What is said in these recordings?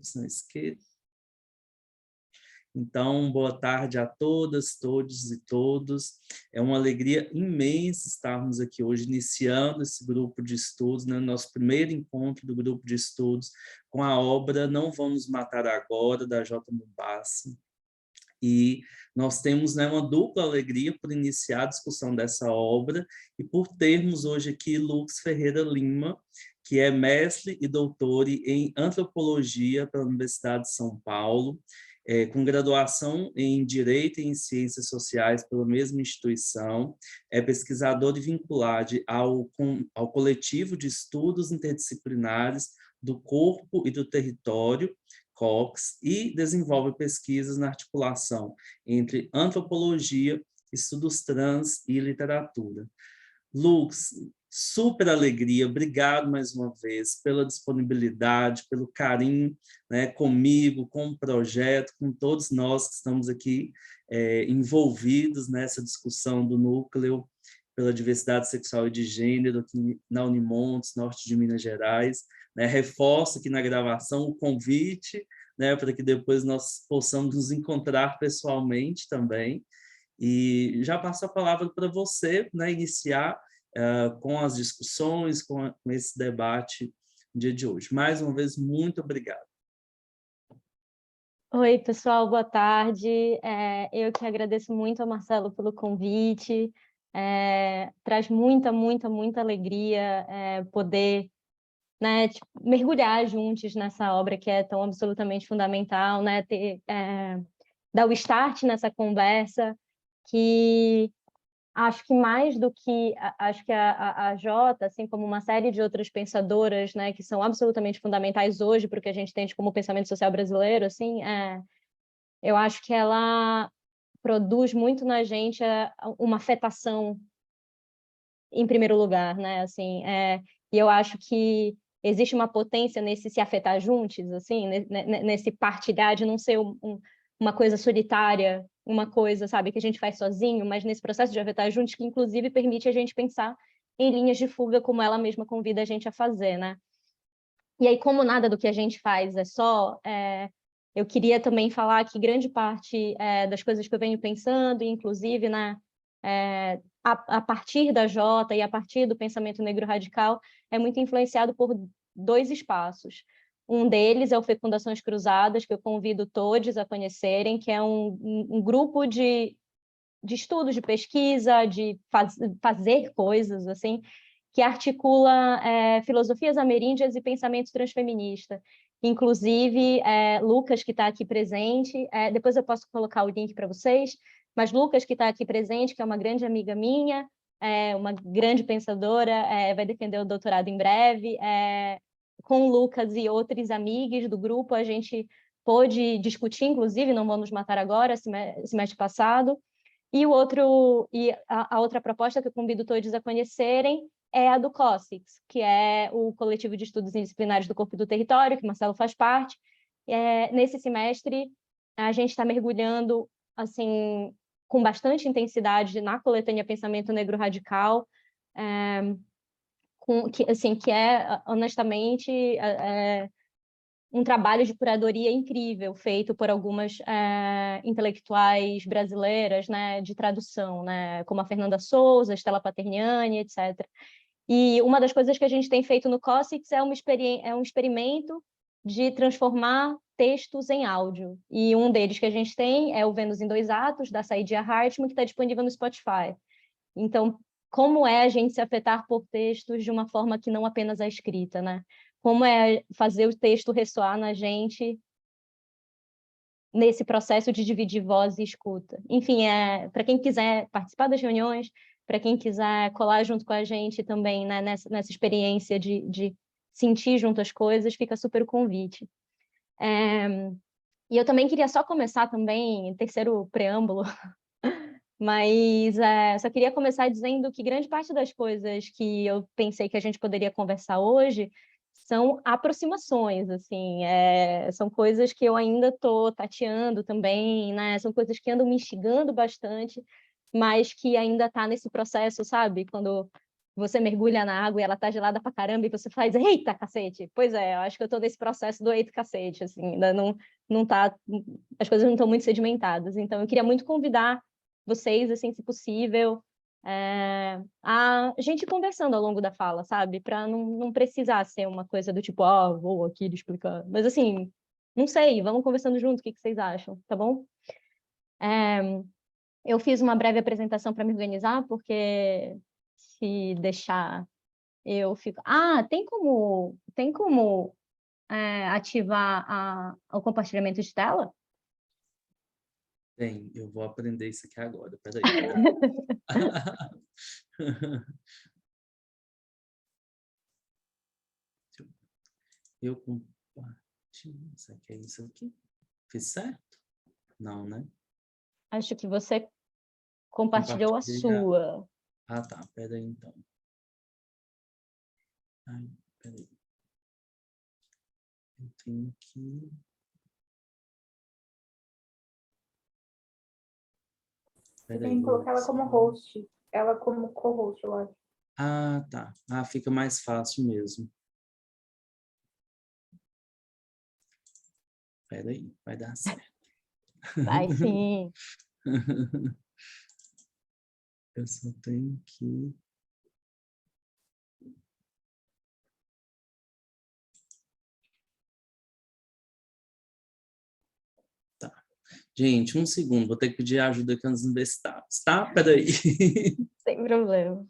se não esqueça. Então, boa tarde a todas, todos e todos. É uma alegria imensa estarmos aqui hoje, iniciando esse grupo de estudos, né? Nosso primeiro encontro do grupo de estudos com a obra Não Vamos Matar Agora, da J. Mombassi. E nós temos, né, uma dupla alegria por iniciar a discussão dessa obra e por termos hoje aqui Lux Ferreira Lima, que é mestre e doutor em antropologia pela Universidade de São Paulo, com graduação em Direito e em Ciências Sociais pela mesma instituição, é pesquisador e vinculado ao coletivo de estudos interdisciplinares do corpo e do território, COX, e desenvolve pesquisas na articulação entre antropologia, estudos trans e literatura. Lux, super alegria, obrigado mais uma vez pela disponibilidade, pelo carinho, né, comigo, com o projeto, com todos nós que estamos aqui envolvidos nessa discussão do núcleo pela diversidade sexual e de gênero aqui na Unimontes, norte de Minas Gerais. Né, reforço aqui na gravação o convite, né, para que depois nós possamos nos encontrar pessoalmente também. E já passo a palavra para você, né, iniciar com as discussões, com esse debate no dia de hoje. Mais uma vez, muito obrigado. Oi, pessoal, boa tarde. Eu que agradeço muito ao Marcelo pelo convite. Traz muita alegria poder, né, mergulhar juntos nessa obra que é tão absolutamente fundamental, né, dar o start nessa conversa, que acho que mais do que acho que a Jota, assim como uma série de outras pensadoras, né, que são absolutamente fundamentais hoje para o que a gente entende como pensamento social brasileiro, assim, eu acho que ela produz muito na gente uma afetação em primeiro lugar, né, assim, e eu acho que existe uma potência nesse se afetar juntos, assim, nesse partilhar, de não ser uma coisa solitária, uma coisa, sabe, que a gente faz sozinho, mas nesse processo de afetar juntos, que inclusive permite a gente pensar em linhas de fuga, como ela mesma convida a gente a fazer, né? E aí, como nada do que a gente faz é só, eu queria também falar que grande parte das coisas que eu venho pensando, inclusive, né, a partir da Jota e a partir do pensamento negro radical, é muito influenciado por dois espaços. Um deles é o Fecundações Cruzadas, que eu convido todos a conhecerem, que é um grupo de estudos, de pesquisa, de fazer coisas, assim, que articula filosofias ameríndias e pensamento transfeminista. Inclusive, Lucas, que está aqui presente, depois eu posso colocar o link para vocês, mas Lucas, que está aqui presente, que é uma grande amiga minha, uma grande pensadora, vai defender o doutorado em breve, com Lucas e outros amigos do grupo, a gente pôde discutir, inclusive, Não Vamos Matar Agora, semestre passado, e a outra proposta que eu convido todos a conhecerem é a do COSIX, que é o Coletivo de Estudos Indisciplinares do Corpo e do Território, que o Marcelo faz parte. Nesse semestre, a gente está mergulhando assim, com bastante intensidade na coletânea Pensamento Negro Radical, que é, honestamente, um trabalho de curadoria incrível, feito por algumas intelectuais brasileiras, né, de tradução, né, como a Fernanda Souza, Stella Paterniani, etc. E uma das coisas que a gente tem feito no COSIX é um experimento de transformar textos em áudio. E um deles que a gente tem é o Vênus em Dois Atos, da Saidiya Hartman, que está disponível no Spotify. Então, como é a gente se afetar por textos de uma forma que não apenas a escrita, né? Como é fazer o texto ressoar na gente nesse processo de dividir voz e escuta. Enfim, para quem quiser participar das reuniões, para quem quiser colar junto com a gente também, né, nessa experiência de sentir junto as coisas, fica super o convite. E eu também queria só começar também, terceiro preâmbulo, mas só queria começar dizendo que grande parte das coisas que eu pensei que a gente poderia conversar hoje são aproximações, assim, são coisas que eu ainda estou tateando também, né? São coisas que andam me instigando bastante, mas que ainda está nesse processo, sabe? Quando você mergulha na água e ela tá gelada pra caramba e você faz, eita, cacete. Pois é, eu acho que eu tô nesse processo do eita, cacete, assim, ainda não tá, as coisas não estão muito sedimentadas. Então, eu queria muito convidar vocês, assim, se possível, a gente conversando ao longo da fala, sabe? Para não precisar ser uma coisa do tipo, vou aqui lhe explicar. Mas, assim, não sei, vamos conversando junto, o que vocês acham, tá bom? Eu fiz uma breve apresentação para me organizar, porque se deixar, eu fico... tem como ativar o compartilhamento de tela? Tem, eu vou aprender isso aqui agora, peraí. Eu compartilho, isso aqui é isso aqui? Fiz certo? Não, né? Acho que você compartilhou a Compartilhar. sua. Ah, tá, peraí então. Ai, peraí. Eu tenho que... Você Peraí. tem que colocar ela como host. Ela como co-host, eu acho. Ah, tá. Ah, fica mais fácil mesmo. Peraí, vai dar certo. Vai sim. Eu só tenho que... Tá. Gente, um segundo, vou ter que pedir ajuda aqui nos universitários, tá? Peraí. Sem problema.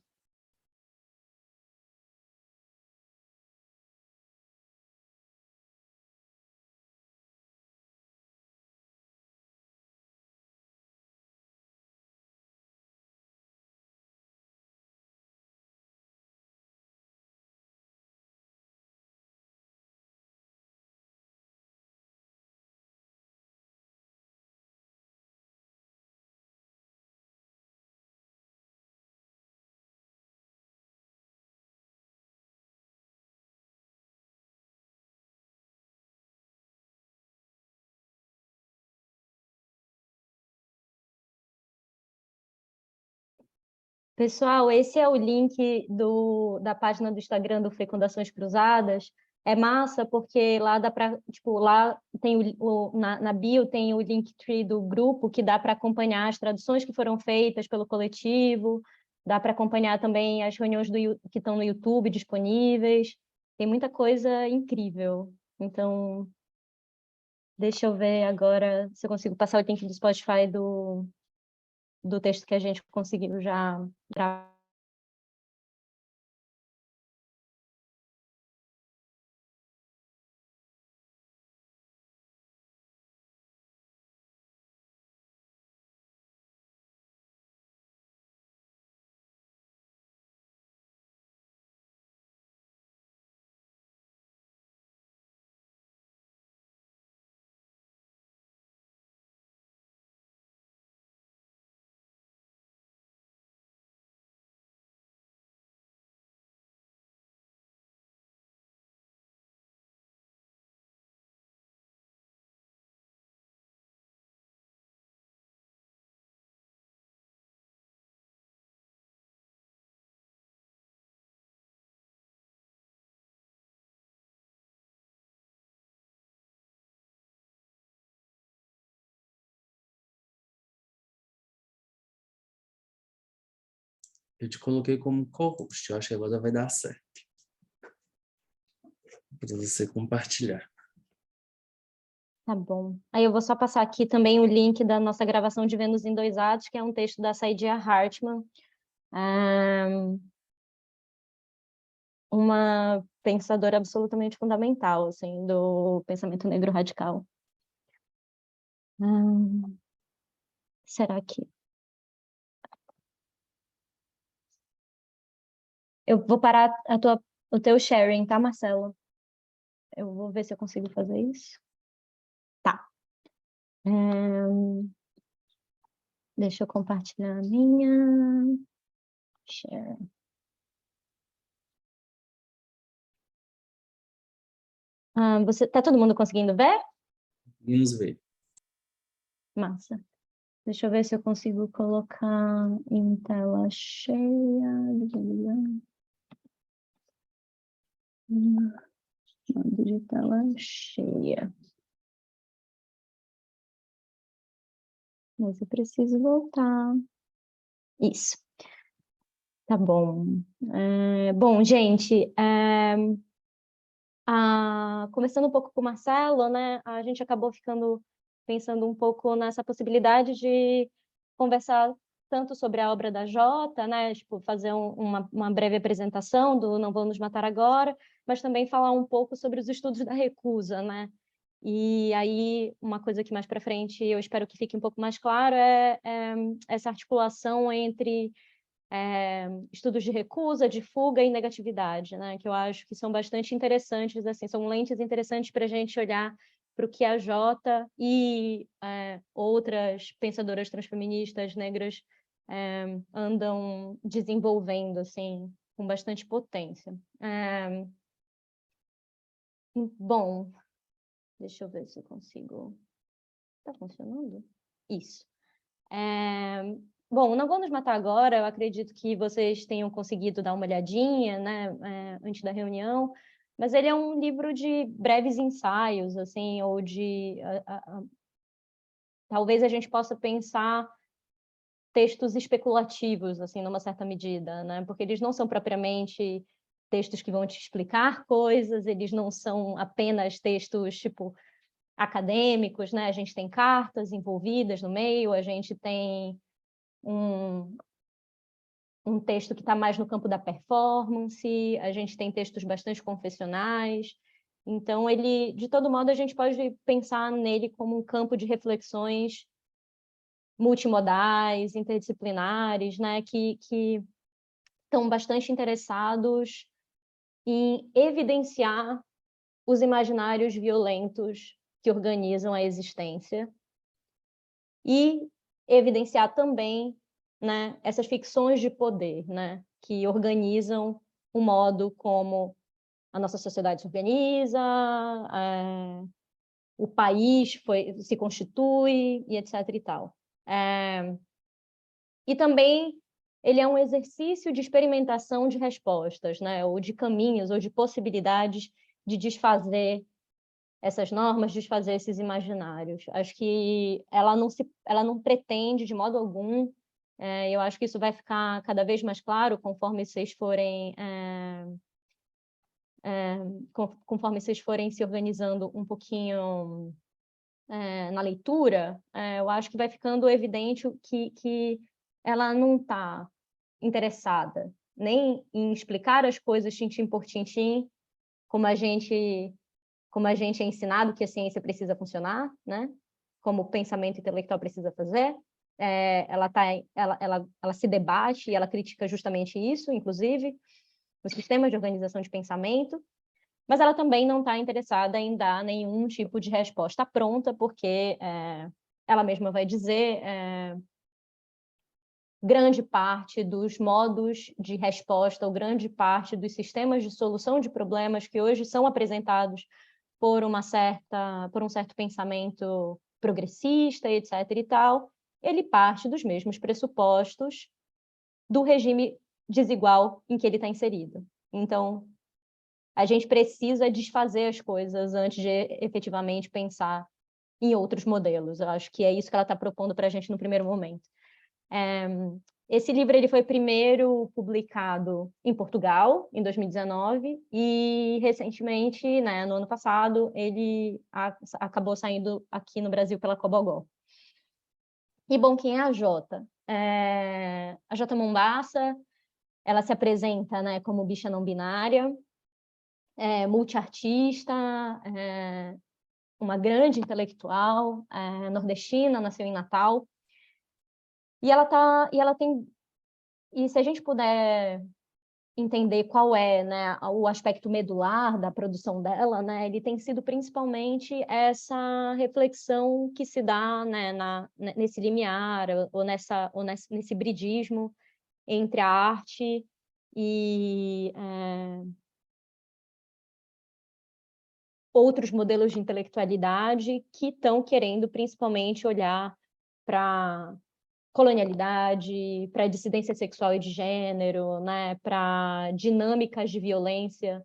Pessoal, esse é o link da página do Instagram do Fecundações Cruzadas. É massa porque lá dá para, tipo, lá tem na bio tem o Linktree do grupo que dá para acompanhar as traduções que foram feitas pelo coletivo, dá para acompanhar também as reuniões que estão no YouTube disponíveis. Tem muita coisa incrível. Então, deixa eu ver agora se eu consigo passar o link do Spotify do texto que a gente conseguiu já gravar. Eu te coloquei como co-host, eu acho que agora vai dar certo. Para você compartilhar. Tá bom. Aí eu vou só passar aqui também o link da nossa gravação de Vênus em Dois Atos, que é um texto da Saidiya Hartman, uma pensadora absolutamente fundamental, assim, do pensamento negro radical. Será que... Eu vou parar o teu sharing, tá, Marcelo? Eu vou ver se eu consigo fazer isso. Tá. Deixa eu compartilhar a minha. Share. Tá todo mundo conseguindo ver? Vamos ver. Massa. Deixa eu ver se eu consigo colocar em tela cheia. Mando de tela cheia. Mas eu preciso voltar. Isso. Tá bom. Bom, gente, começando um pouco com o Marcelo, né, a gente acabou pensando um pouco nessa possibilidade de conversar tanto sobre a obra da Jota, né, tipo, fazer uma breve apresentação do Não Vão Nos Matar Agora, mas também falar um pouco sobre os estudos da recusa, né? E aí, uma coisa que mais para frente eu espero que fique um pouco mais claro é essa articulação entre estudos de recusa, de fuga e negatividade, né? Que eu acho que são bastante interessantes, assim, são lentes interessantes para a gente olhar para o que a Jota e outras pensadoras transfeministas negras andam desenvolvendo, assim, com bastante potência. Bom, deixa eu ver se eu consigo... Está funcionando? Isso. Bom, Não Vou Nos Matar Agora, eu acredito que vocês tenham conseguido dar uma olhadinha, né, antes da reunião, mas ele é um livro de breves ensaios, assim, ou de... talvez a gente possa pensar textos especulativos, assim, numa certa medida, né, porque eles não são propriamente textos que vão te explicar coisas, eles não são apenas textos, tipo, acadêmicos, né, a gente tem cartas envolvidas no meio, a gente tem um texto que está mais no campo da performance, a gente tem textos bastante confessionais, então ele, de todo modo, a gente pode pensar nele como um campo de reflexões multimodais, interdisciplinares, né, que estão bastante interessados em evidenciar os imaginários violentos que organizam a existência e evidenciar também, né, essas ficções de poder, né, que organizam o modo como a nossa sociedade se organiza, o país se constitui, e etc. e tal. E também ele é um exercício de experimentação de respostas, né, ou de caminhos, ou de possibilidades de desfazer essas normas, desfazer esses imaginários. Acho que ela não pretende de modo algum, eu acho que isso vai ficar cada vez mais claro conforme vocês forem se organizando um pouquinho na leitura, eu acho que vai ficando evidente que ela não está interessada nem em explicar as coisas tintim por tintim, como a gente é ensinado que a ciência precisa funcionar, né? Como o pensamento intelectual precisa fazer. Ela se debate e ela critica justamente isso, inclusive, os sistemas de organização de pensamento, mas ela também não está interessada em dar nenhum tipo de resposta pronta, porque ela mesma vai dizer grande parte dos modos de resposta, ou grande parte dos sistemas de solução de problemas que hoje são apresentados por um certo pensamento progressista, etc. e tal, ele parte dos mesmos pressupostos do regime desigual em que ele está inserido. Então, a gente precisa desfazer as coisas antes de efetivamente pensar em outros modelos. Eu acho que é isso que ela está propondo para a gente no primeiro momento. Esse livro ele foi primeiro publicado em Portugal, em 2019, e recentemente, né, no ano passado, ele acabou saindo aqui no Brasil pela Cobogó. E, bom, quem é a Jota? A Jota Mombassa, ela se apresenta, né, como bicha não binária, multiartista, uma grande intelectual, nordestina, nasceu em Natal, e se a gente puder entender qual é, né, o aspecto medular da produção dela, né, ele tem sido principalmente essa reflexão que se dá, né, nesse limiar, ou nesse hibridismo entre a arte e outros modelos de intelectualidade que estão querendo principalmente olhar para colonialidade, para dissidência sexual e de gênero, né, para dinâmicas de violência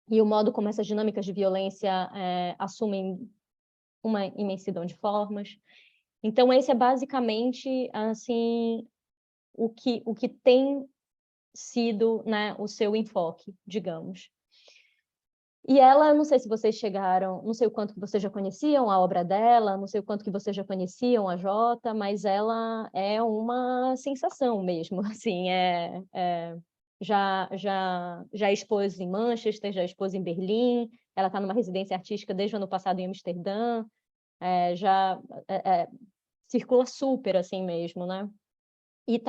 e o modo como essas dinâmicas de violência assumem uma imensidão de formas. Então, esse é basicamente assim, o que tem sido, né, o seu enfoque, digamos. E ela, não sei se vocês chegaram, não sei o quanto que vocês já conheciam a obra dela, não sei o quanto que vocês já conheciam a Jota, mas ela é uma sensação mesmo, assim, já expôs em Manchester, já expôs em Berlim, ela está numa residência artística desde o ano passado em Amsterdã, circula super assim mesmo, né? E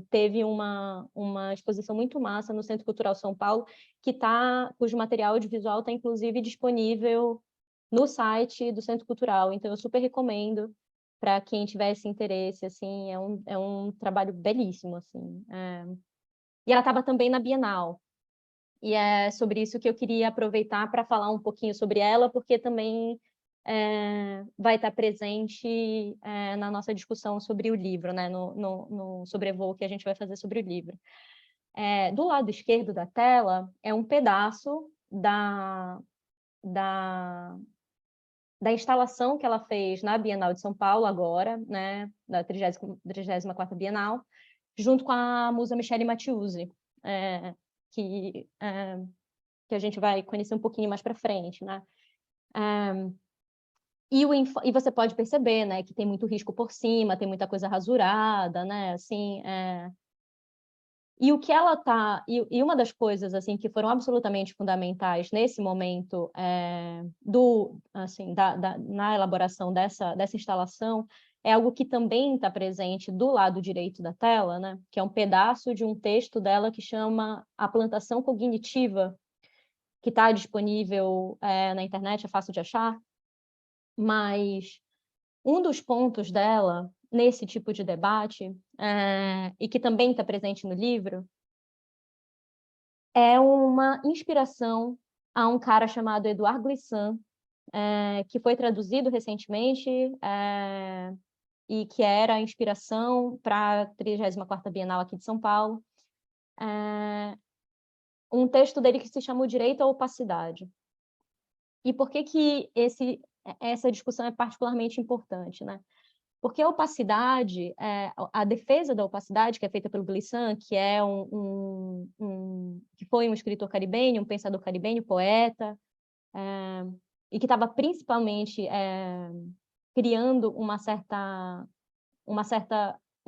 teve uma exposição muito massa no Centro Cultural São Paulo, cujo material audiovisual está, inclusive, disponível no site do Centro Cultural. Então, eu super recomendo para quem tivesse interesse, assim, é um trabalho belíssimo, assim. E ela estava também na Bienal, e é sobre isso que eu queria aproveitar para falar um pouquinho sobre ela, porque também vai estar presente na nossa discussão sobre o livro, né? no sobrevoo que a gente vai fazer sobre o livro. Do lado esquerdo da tela é um pedaço da instalação que ela fez na Bienal de São Paulo agora, né? Da 34ª Bienal, junto com a musa Michele Mattiusi, que a gente vai conhecer um pouquinho mais para frente, né? E você pode perceber, né, que tem muito risco por cima, tem muita coisa rasurada, né, assim, e o que ela tá, e uma das coisas assim que foram absolutamente fundamentais nesse momento na elaboração dessa instalação é algo que também está presente do lado direito da tela, né, que é um pedaço de um texto dela que chama A Plantação Cognitiva, que está disponível na internet, é fácil de achar. Mas um dos pontos dela, nesse tipo de debate, e que também está presente no livro, é uma inspiração a um cara chamado Edouard Glissant, que foi traduzido recentemente e que era a inspiração para a 34ª Bienal aqui de São Paulo. Um texto dele que se chama O Direito à Opacidade. E por que essa discussão é particularmente importante, né? Porque a opacidade, a defesa da opacidade, que é feita pelo Glissant, que é que foi um escritor caribenho, um pensador caribenho, poeta, e que estava principalmente criando um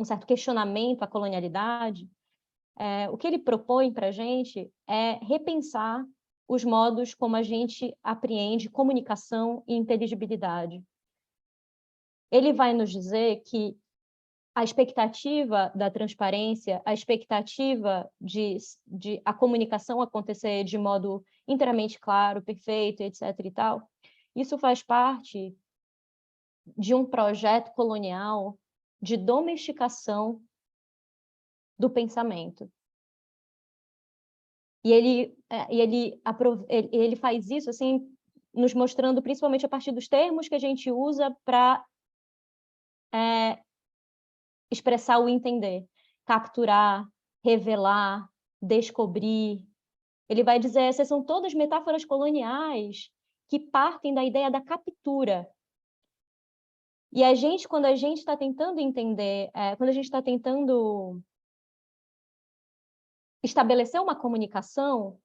certo questionamento à colonialidade, o que ele propõe para a gente é repensar os modos como a gente apreende comunicação e inteligibilidade. Ele vai nos dizer que a expectativa da transparência, a expectativa de a comunicação acontecer de modo inteiramente claro, perfeito, etc. e tal, isso faz parte de um projeto colonial de domesticação do pensamento. E ele faz isso assim, nos mostrando principalmente a partir dos termos que a gente usa para expressar o entender, capturar, revelar, descobrir. Ele vai dizer, essas são todas metáforas coloniais que partem da ideia da captura. E quando a gente está tentando entender, quando a gente está tentando estabelecer uma comunicação,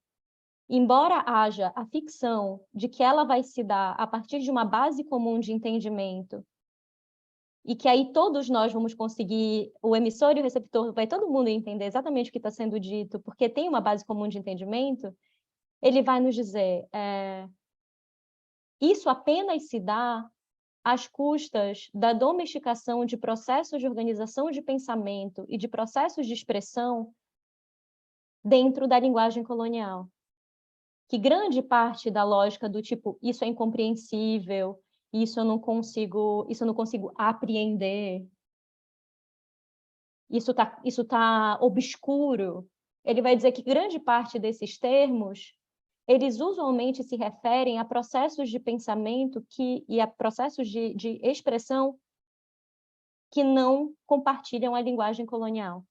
embora haja a ficção de que ela vai se dar a partir de uma base comum de entendimento, e que aí todos nós vamos conseguir, o emissor e o receptor, vai todo mundo entender exatamente o que está sendo dito, porque tem uma base comum de entendimento, ele vai nos dizer, isso apenas se dá às custas da domesticação de processos de organização de pensamento e de processos de expressão dentro da linguagem colonial. Que grande parte da lógica do tipo, isso é incompreensível, isso eu não consigo apreender, isso tá obscuro. Ele vai dizer que grande parte desses termos, eles usualmente se referem a processos de pensamento e a processos de expressão que não compartilham a linguagem colonial.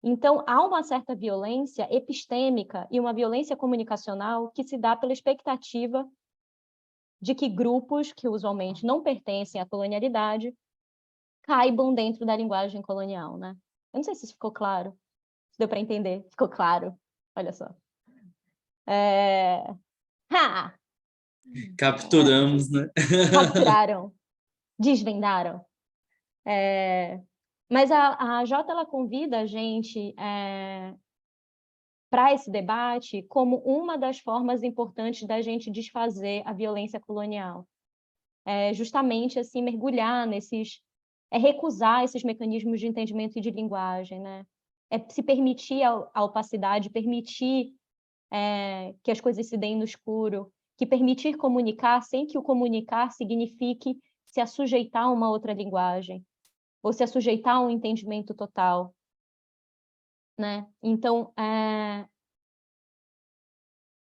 Então, há uma certa violência epistêmica e uma violência comunicacional que se dá pela expectativa de que grupos que usualmente não pertencem à colonialidade caibam dentro da linguagem colonial, né? Eu não sei se isso ficou claro, se deu para entender. Ficou claro? Olha só. Ha! Capturamos, né? Capturaram, desvendaram. Mas a Jota, ela convida a gente para esse debate como uma das formas importantes da gente desfazer a violência colonial. Justamente assim, mergulhar nesses... recusar esses mecanismos de entendimento e de linguagem, né? Se permitir a opacidade, permitir que as coisas se deem no escuro, que permitir comunicar sem que o comunicar signifique se assujeitar a uma outra linguagem, ou se assujeitar a um entendimento total, né? Então,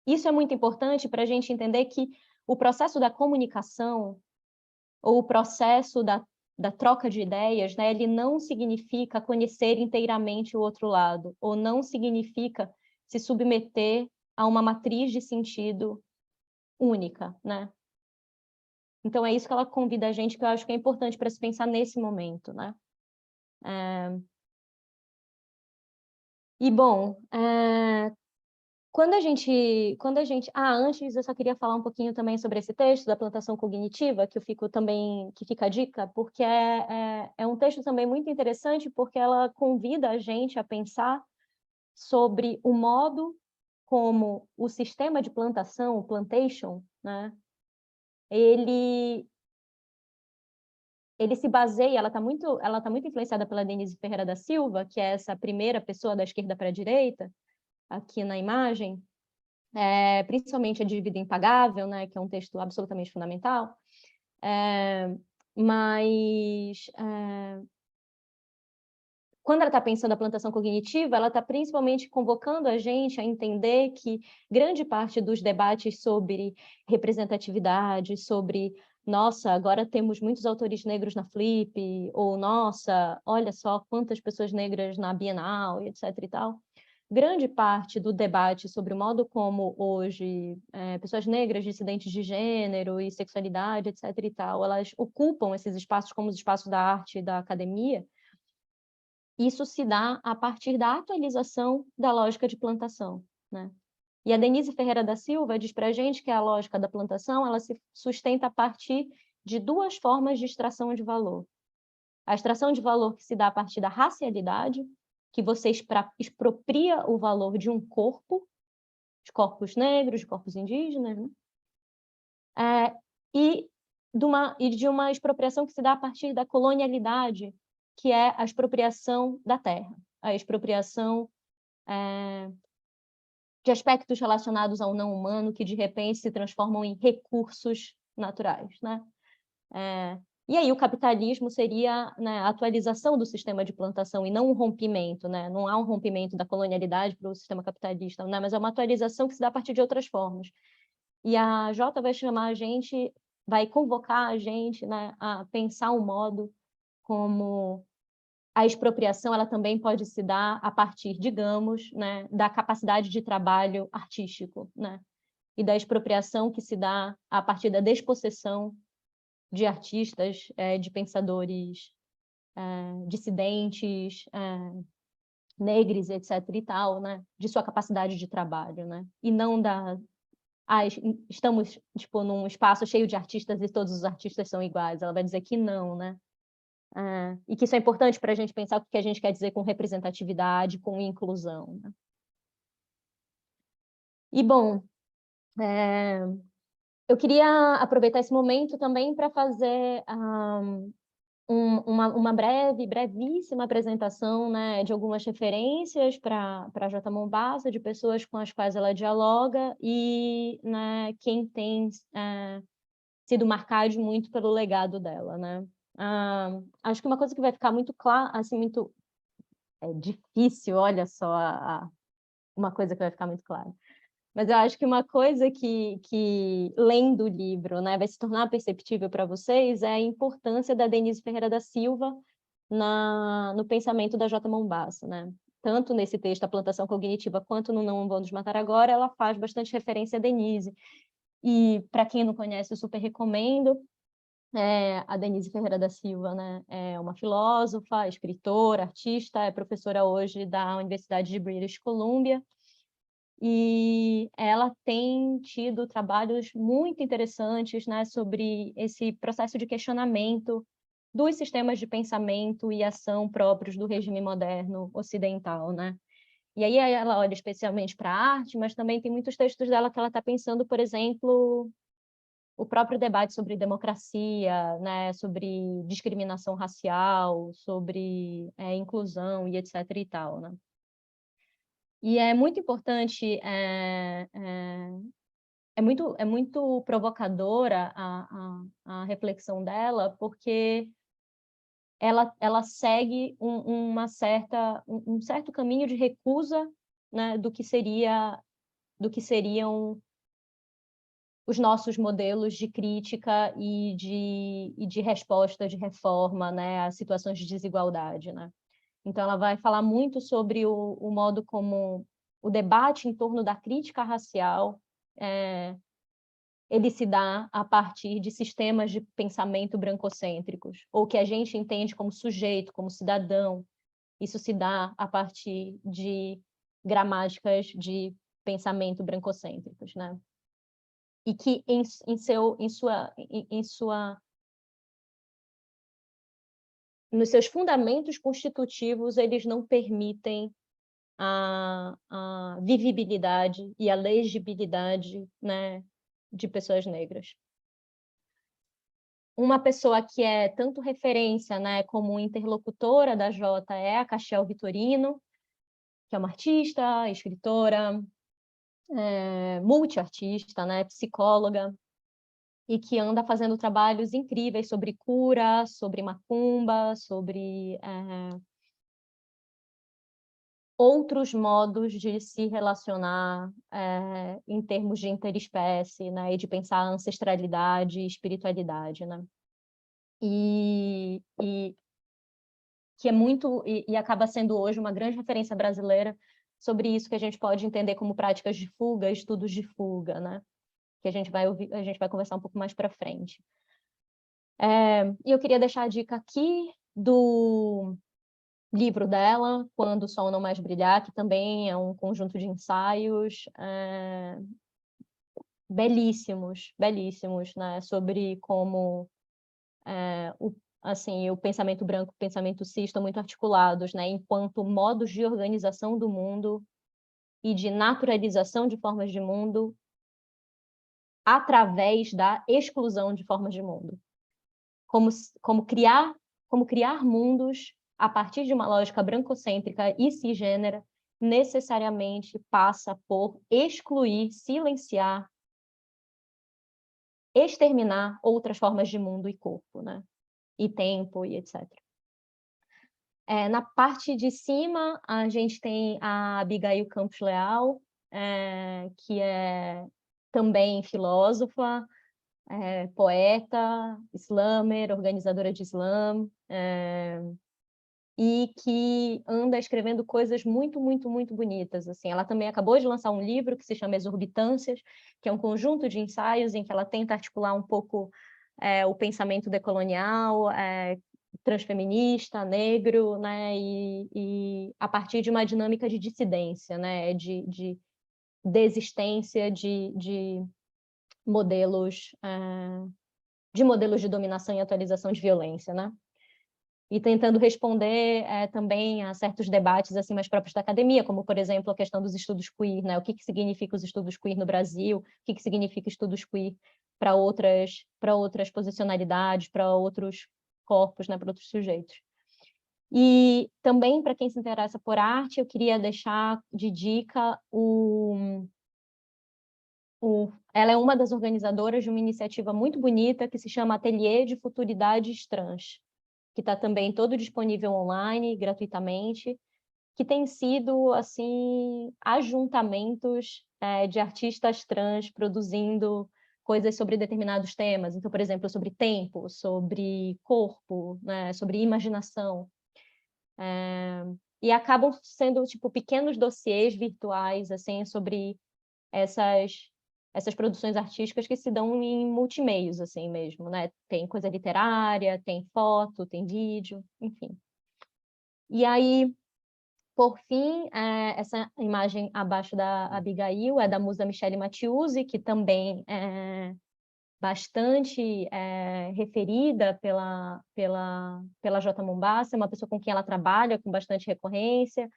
isso é muito importante para a gente entender que o processo da comunicação, ou o processo da troca de ideias, né, ele não significa conhecer inteiramente o outro lado, ou não significa se submeter a uma matriz de sentido única, né? Então, é isso que ela convida a gente, que eu acho que é importante para se pensar nesse momento, né? E, bom, quando a gente... antes eu só queria falar um pouquinho também sobre esse texto da plantação cognitiva, que fica a dica, porque é um texto também muito interessante, porque ela convida a gente a pensar sobre o modo como o sistema de plantação, o plantation, né, ele se baseia, ela tá muito influenciada pela Denise Ferreira da Silva, que é essa primeira pessoa da esquerda para a direita, aqui na imagem, principalmente a dívida impagável, né, que é um texto absolutamente fundamental, mas quando ela está pensando a plantação cognitiva, ela está principalmente convocando a gente a entender que grande parte dos debates sobre representatividade, sobre nossa, agora temos muitos autores negros na Flip, ou nossa, olha só quantas pessoas negras na Bienal, e etc. e tal. Grande parte do debate sobre o modo como hoje pessoas negras, dissidentes de gênero e sexualidade, etc. e tal, elas ocupam esses espaços como os espaços da arte e da academia. Isso se dá a partir da atualização da lógica de plantação, né? E a Denise Ferreira da Silva diz para a gente que a lógica da plantação ela se sustenta a partir de duas formas de extração de valor. A extração de valor que se dá a partir da racialidade, que você expropria o valor de um corpo, de corpos negros, de corpos indígenas, né? E de uma expropriação que se dá a partir da colonialidade, que é a expropriação da terra, a expropriação de aspectos relacionados ao não humano que, de repente, se transformam em recursos naturais, né? E aí o capitalismo seria, né, a atualização do sistema de plantação e não um rompimento, né? Não há um rompimento da colonialidade para o sistema capitalista, né? Mas é uma atualização que se dá a partir de outras formas. E a Jota vai chamar a gente, vai convocar a gente, né, a pensar um modo como a expropriação ela também pode se dar a partir, digamos, né, da capacidade de trabalho artístico, né? E da expropriação que se dá a partir da despossessão de artistas, de pensadores dissidentes, negros, etc. e tal, né? De sua capacidade de trabalho, né? E não da... estamos tipo, num espaço cheio de artistas e todos os artistas são iguais. Ela vai dizer que não, né? E que isso é importante para a gente pensar o que a gente quer dizer com representatividade, com inclusão, né? E, bom, eu queria aproveitar esse momento também para fazer uma brevíssima apresentação, né, de algumas referências para a Jota Mombassa, de pessoas com as quais ela dialoga e, né, quem tem sido marcado muito pelo legado dela, né? Acho que uma coisa que vai ficar muito clara, assim, muito difícil, olha só, uma coisa que vai ficar muito clara. Mas eu acho que uma coisa que lendo o livro, né, vai se tornar perceptível para vocês é a importância da Denise Ferreira da Silva no pensamento da Jota Mombassa, né? tanto nesse texto, A Plantação Cognitiva, quanto no Não Vão Nos Matar Agora, ela faz bastante referência a Denise. E, para quem não conhece, eu super recomendo. A Denise Ferreira da Silva, né? É uma filósofa, escritora, artista, é professora hoje da Universidade de British Columbia, e ela tem tido trabalhos muito interessantes, né, sobre esse processo de questionamento dos sistemas de pensamento e ação próprios do regime moderno ocidental, né? E aí ela olha especialmente para a arte, mas também tem muitos textos dela que ela está pensando, por exemplo, o próprio debate sobre democracia, né, sobre discriminação racial, sobre inclusão e etc. e tal, né? E é muito importante, é muito provocadora a reflexão dela, porque ela segue um certo caminho de recusa, né, do que seriam os nossos modelos de crítica e de resposta, de reforma, né, a situações de desigualdade, né? Então, ela vai falar muito sobre o modo como o debate em torno da crítica racial ele se dá a partir de sistemas de pensamento brancocêntricos, ou que a gente entende como sujeito, como cidadão. Isso se dá a partir de gramáticas de pensamento brancocêntricos, né? E que nos seus fundamentos constitutivos eles não permitem a vivibilidade e a legibilidade, né, de pessoas negras. Uma pessoa que é tanto referência, né, como interlocutora da Jota é a Cachel Vitorino, que é uma artista, escritora, multiartista, né, psicóloga, e que anda fazendo trabalhos incríveis sobre cura, sobre macumba, sobre outros modos de se relacionar em termos de interespécie, né, e de pensar ancestralidade e espiritualidade, né? E que é muito e acaba sendo hoje uma grande referência brasileira sobre isso que a gente pode entender como práticas de fuga, estudos de fuga, né? Que a gente vai conversar um pouco mais para frente. E eu queria deixar a dica aqui do livro dela, Quando o Sol Não Mais Brilhar, que também é um conjunto de ensaios belíssimos, belíssimos, né? Sobre como o pensamento branco e o pensamento cis estão muito articulados, né? Enquanto modos de organização do mundo e de naturalização de formas de mundo através da exclusão de formas de mundo. Como criar mundos a partir de uma lógica brancocêntrica e cisgênera necessariamente passa por excluir, silenciar, exterminar outras formas de mundo e corpo, né? E tempo e etc. Na parte de cima, a gente tem a Abigail Campos Leal, que é também filósofa, poeta, slammer, organizadora de slam, e que anda escrevendo coisas muito, muito, muito bonitas. Assim, ela também acabou de lançar um livro que se chama Exorbitâncias, que é um conjunto de ensaios em que ela tenta articular um pouco o pensamento decolonial, transfeminista, negro, né, e a partir de uma dinâmica de dissidência, né, de desistência de modelos de dominação e atualização de violência, né? E tentando responder também a certos debates assim mais próprios da academia, como, por exemplo, a questão dos estudos queer, né? O que significa os estudos queer no Brasil, o que significa estudos queer para outras posicionalidades, para outros corpos, né? Para outros sujeitos. E também, para quem se interessa por arte, eu queria deixar de dica ela é uma das organizadoras de uma iniciativa muito bonita que se chama Ateliê de Futuridades Trans, que está também todo disponível online, gratuitamente, que tem sido, assim, ajuntamentos de artistas trans produzindo coisas sobre determinados temas. Então, por exemplo, sobre tempo, sobre corpo, né, sobre imaginação. e acabam sendo tipo pequenos dossiês virtuais assim sobre essas produções artísticas que se dão em multimeios assim mesmo, né? Tem coisa literária, tem foto, tem vídeo, enfim. E aí, por fim, essa imagem abaixo da Abigail é da musa Michele Mattiusi, que também é bastante referida pela J. Mombassa, é uma pessoa com quem ela trabalha com bastante recorrência.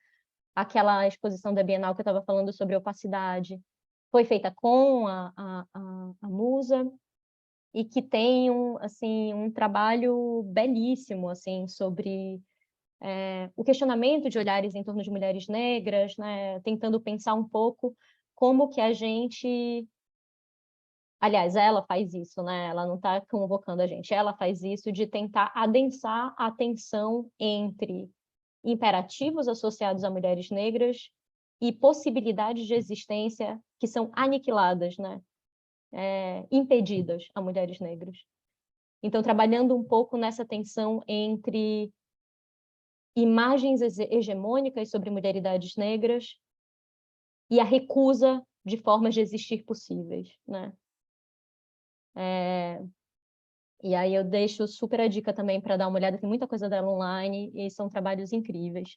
Aquela exposição da Bienal que eu estava falando sobre opacidade foi feita com a musa, e que tem um trabalho belíssimo assim, sobre o questionamento de olhares em torno de mulheres negras, né? Tentando pensar um pouco como que a gente... Aliás, ela faz isso, né? Ela não está convocando a gente, ela faz isso de tentar adensar a tensão entre imperativos associados a mulheres negras e possibilidades de existência que são aniquiladas, né? Impedidas a mulheres negras. Então, trabalhando um pouco nessa tensão entre imagens hegemônicas sobre mulheridades negras e a recusa de formas de existir possíveis, né? E aí eu deixo super a dica também para dar uma olhada, tem muita coisa dela online e são trabalhos incríveis.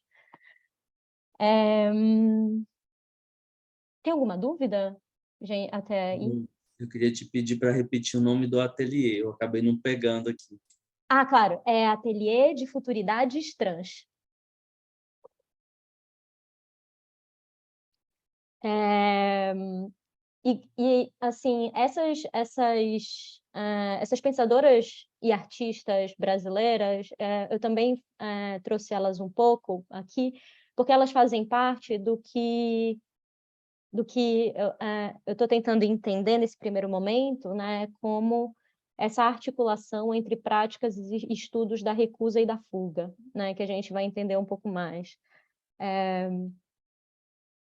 Tem alguma dúvida, gente, até aí? Eu queria te pedir para repetir o nome do ateliê, eu acabei não pegando aqui. Ah, claro, é Ateliê de Futuridades Trans. Assim, essas pensadoras e artistas brasileiras, eu também trouxe elas um pouco aqui, porque elas fazem parte do que eu estou tentando entender nesse primeiro momento, né, como essa articulação entre práticas e estudos da recusa e da fuga, né, que a gente vai entender um pouco mais.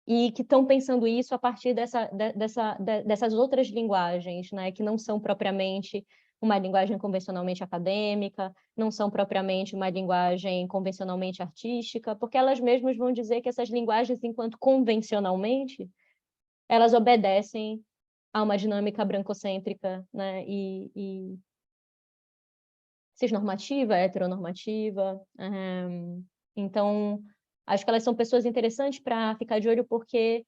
E que estão pensando isso a partir dessas outras linguagens, né, que não são propriamente uma linguagem convencionalmente acadêmica, não são propriamente uma linguagem convencionalmente artística, porque elas mesmas vão dizer que essas linguagens, enquanto convencionalmente, elas obedecem a uma dinâmica brancocêntrica, né, e cisnormativa, heteronormativa. Então, acho que elas são pessoas interessantes para ficar de olho, porque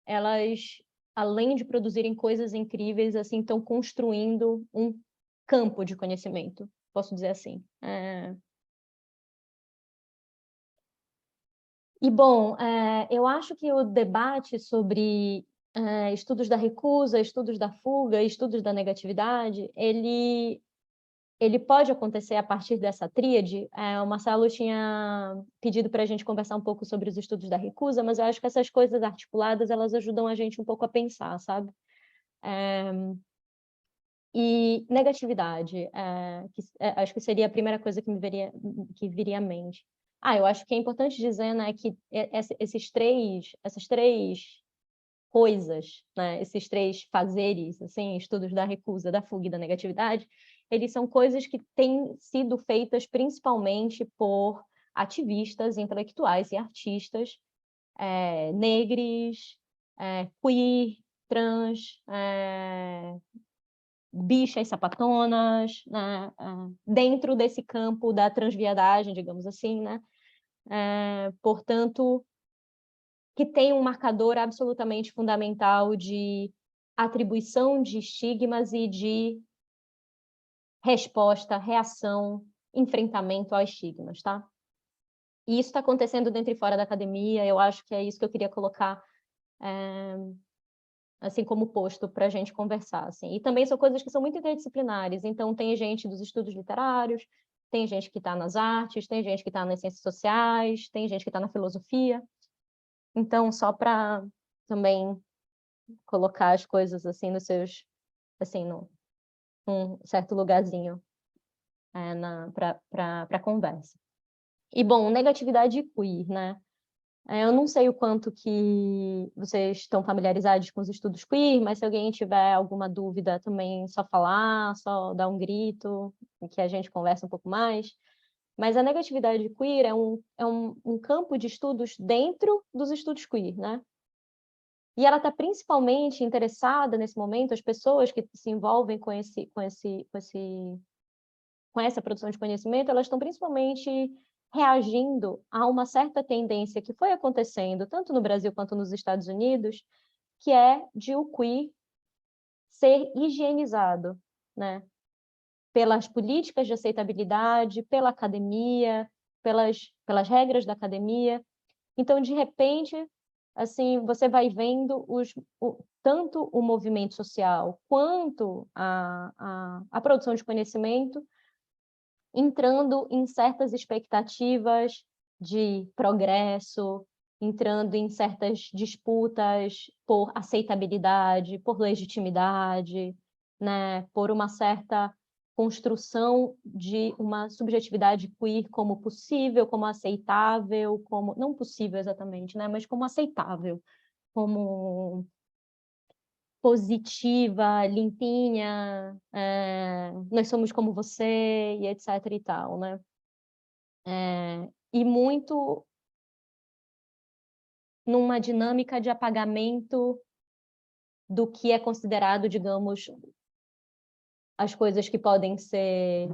elas, além de produzirem coisas incríveis, assim, estão construindo um campo de conhecimento, posso dizer assim. E, bom, eu acho que o debate sobre estudos da recusa, estudos da fuga, estudos da negatividade, ele pode acontecer a partir dessa tríade. O Marcelo tinha pedido para a gente conversar um pouco sobre os estudos da recusa, mas eu acho que essas coisas articuladas, elas ajudam a gente um pouco a pensar, sabe? E negatividade, acho que seria a primeira coisa que viria à mente. Eu acho que é importante dizer, né, que essas três coisas, né, esses três fazeres, assim, estudos da recusa, da fuga e da negatividade, eles são coisas que têm sido feitas principalmente por ativistas, intelectuais e artistas negros, queer, trans, bichas sapatonas, né, dentro desse campo da transviadagem, digamos assim, né? Portanto, que tem um marcador absolutamente fundamental de atribuição de estigmas e de resposta, reação, enfrentamento aos estigmas, tá? E isso está acontecendo dentro e fora da academia, eu acho que é isso que eu queria colocar assim como posto para a gente conversar, assim. E também são coisas que são muito interdisciplinares, então tem gente dos estudos literários, tem gente que está nas artes, tem gente que está nas ciências sociais, tem gente que está na filosofia. Então, só também colocar as coisas assim nos seus, assim, num certo lugarzinho para conversa. E, bom, negatividade queer, né? Eu não sei o quanto que vocês estão familiarizados com os estudos queer, mas se alguém tiver alguma dúvida também, só falar, só dar um grito, que a gente conversa um pouco mais. Mas a negatividade queer é um campo de estudos dentro dos estudos queer, né? E ela está principalmente interessada, nesse momento, as pessoas que se envolvem com essa produção de conhecimento, elas estão principalmente reagindo a uma certa tendência que foi acontecendo, tanto no Brasil quanto nos Estados Unidos, que é de o queer ser higienizado, né? Pelas políticas de aceitabilidade, pela academia, pelas regras da academia. Então, de repente, assim, você vai vendo tanto o movimento social quanto a produção de conhecimento entrando em certas expectativas de progresso, entrando em certas disputas por aceitabilidade, por legitimidade, né, por uma certa construção de uma subjetividade queer como possível, como aceitável, como não possível exatamente, né, mas como aceitável, como positiva, limpinha, nós somos como você, e etc e tal, né? E muito numa dinâmica de apagamento do que é considerado, digamos, as coisas que podem ser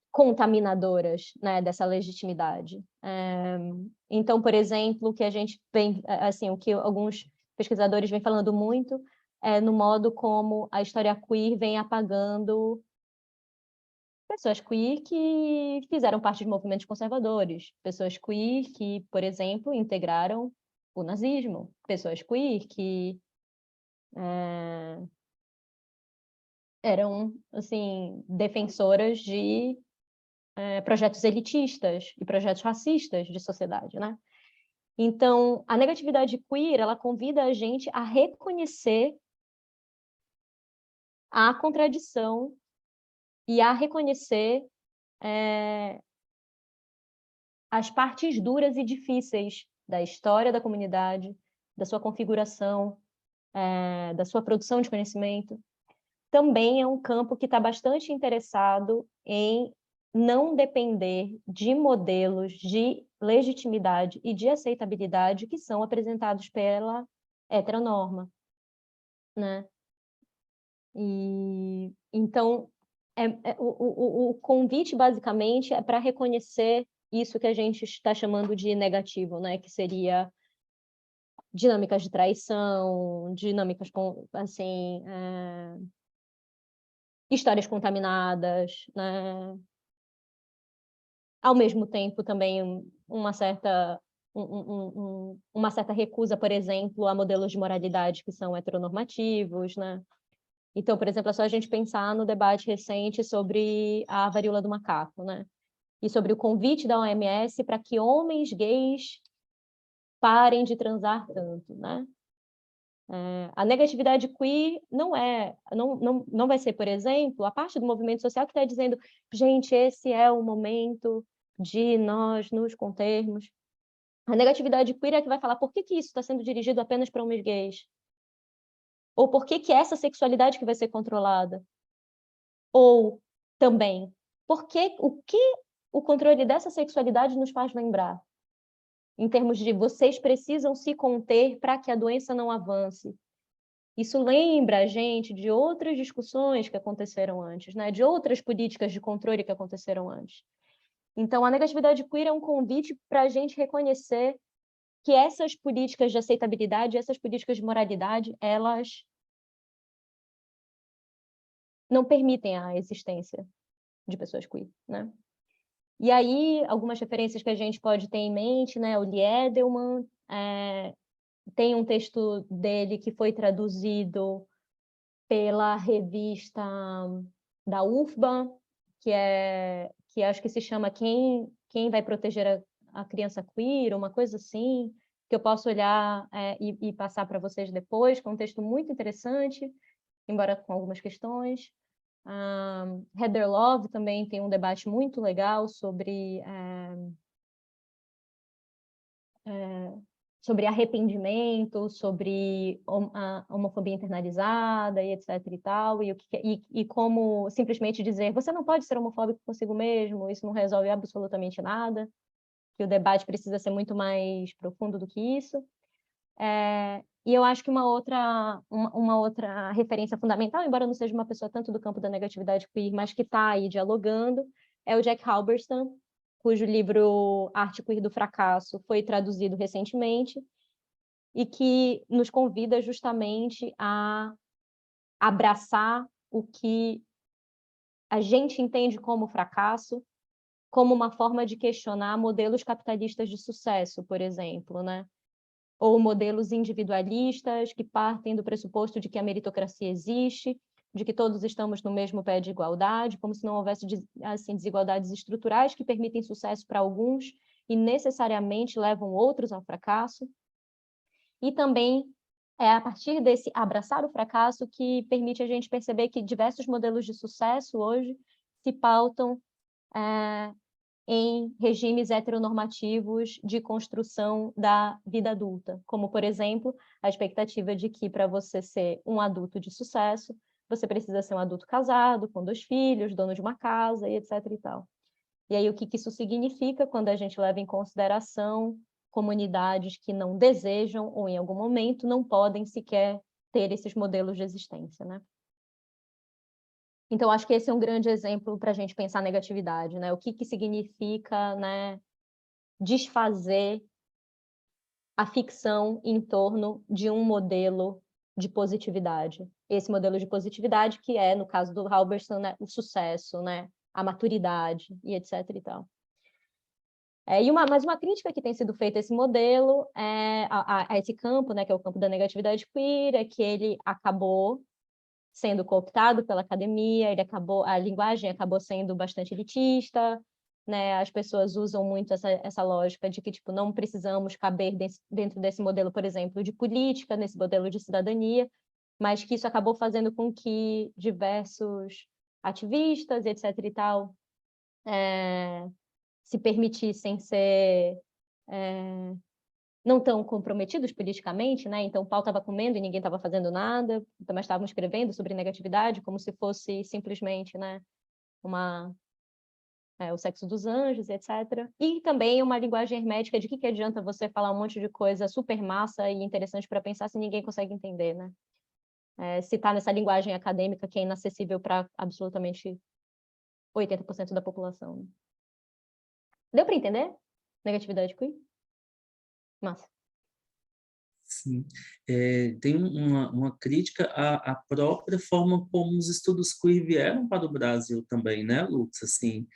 contaminadoras, né, dessa legitimidade. Então, por exemplo, o que a gente vem, assim, o que alguns pesquisadores vêm falando muito é no modo como a história queer vem apagando pessoas queer que fizeram parte de movimentos conservadores, pessoas queer que, por exemplo, integraram o nazismo, pessoas queer que eram, assim, defensoras de projetos elitistas e projetos racistas de sociedade, né? Então, a negatividade queer, ela convida a gente a reconhecer a contradição e a reconhecer as partes duras e difíceis da história da comunidade, da sua configuração, da sua produção de conhecimento. Também é um campo que está bastante interessado em não depender de modelos de legitimidade e de aceitabilidade que são apresentados pela heteronorma, E então o convite basicamente é para reconhecer isso que a gente está chamando de negativo, Que seria dinâmicas de traição, dinâmicas com assim histórias contaminadas, Ao mesmo tempo também uma certa uma certa recusa, por exemplo, a modelos de moralidade que são heteronormativos, Então, por exemplo, é só a gente pensar no debate recente sobre a varíola do macaco, E sobre o convite da OMS para que homens gays parem de transar tanto, A negatividade queer não vai ser, por exemplo, a parte do movimento social que está dizendo, gente, esse é o momento de nós nos contermos. A negatividade queer é que vai falar por que isso está sendo dirigido apenas para homens gays? Ou por que é essa sexualidade que vai ser controlada? Ou também, o que o controle dessa sexualidade nos faz lembrar? Em termos de vocês precisam se conter para que a doença não avance. Isso lembra a gente de outras discussões que aconteceram antes, de outras políticas de controle que aconteceram antes. Então, a negatividade queer é um convite para a gente reconhecer que essas políticas de aceitabilidade, essas políticas de moralidade, elas não permitem a existência de pessoas queer, E aí, algumas referências que a gente pode ter em mente, o Lee Edelman, tem um texto dele que foi traduzido pela revista da UFBA, que acho que se chama Quem vai proteger a criança queer, uma coisa assim, que eu posso olhar e passar para vocês depois, que é um texto muito interessante, embora com algumas questões. Heather Love também tem um debate muito legal sobre sobre arrependimento, sobre a homofobia internalizada e etc e tal, e como simplesmente dizer, você não pode ser homofóbico consigo mesmo, isso não resolve absolutamente nada, que o debate precisa ser muito mais profundo do que isso. E eu acho que uma outra referência fundamental, embora eu não seja uma pessoa tanto do campo da negatividade queer, mas que está aí dialogando, é o Jack Halberstam, cujo livro Arte Queer do Fracasso foi traduzido recentemente, e que nos convida justamente a abraçar o que a gente entende como fracasso, como uma forma de questionar modelos capitalistas de sucesso, por exemplo, né? Ou modelos individualistas que partem do pressuposto de que a meritocracia existe, de que todos estamos no mesmo pé de igualdade, como se não houvesse assim, desigualdades estruturais que permitem sucesso para alguns e necessariamente levam outros ao fracasso. E também é a partir desse abraçar o fracasso que permite a gente perceber que diversos modelos de sucesso hoje se pautam em regimes heteronormativos de construção da vida adulta, como, por exemplo, a expectativa de que para você ser um adulto de sucesso, você precisa ser um adulto casado, com 2 filhos, dono de uma casa e etc e tal. E aí o que isso significa quando a gente leva em consideração comunidades que não desejam ou em algum momento não podem sequer ter esses modelos de existência, né? Então, acho que esse é um grande exemplo para a gente pensar negatividade, né? O que significa, né, desfazer a ficção em torno de um modelo de positividade. Esse modelo de positividade que é, no caso do Halberstam, né, o sucesso, né, a maturidade e etc e tal. Mas uma crítica que tem sido feita a esse modelo, a esse campo, né, que é o campo da negatividade queer, é que ele acabou sendo cooptado pela academia, a linguagem acabou sendo bastante elitista, né? As pessoas usam muito essa lógica de que tipo, não precisamos caber dentro desse modelo, por exemplo, de política, nesse modelo de cidadania, mas que isso acabou fazendo com que diversos ativistas, etc. e tal, se permitissem ser não tão comprometidos politicamente, né? Então o pau estava comendo e ninguém estava fazendo nada, então, mas estavam escrevendo sobre negatividade como se fosse simplesmente, né, o sexo dos anjos, etc. E também uma linguagem hermética de que adianta você falar um monte de coisa super massa e interessante para pensar se ninguém consegue entender, né? Se está nessa linguagem acadêmica que é inacessível para absolutamente 80% da população. Né? Deu para entender? Negatividade queer? Massa. Sim. Tem uma crítica à própria forma como os estudos queer vieram para o Brasil também, né, Lux? Assim,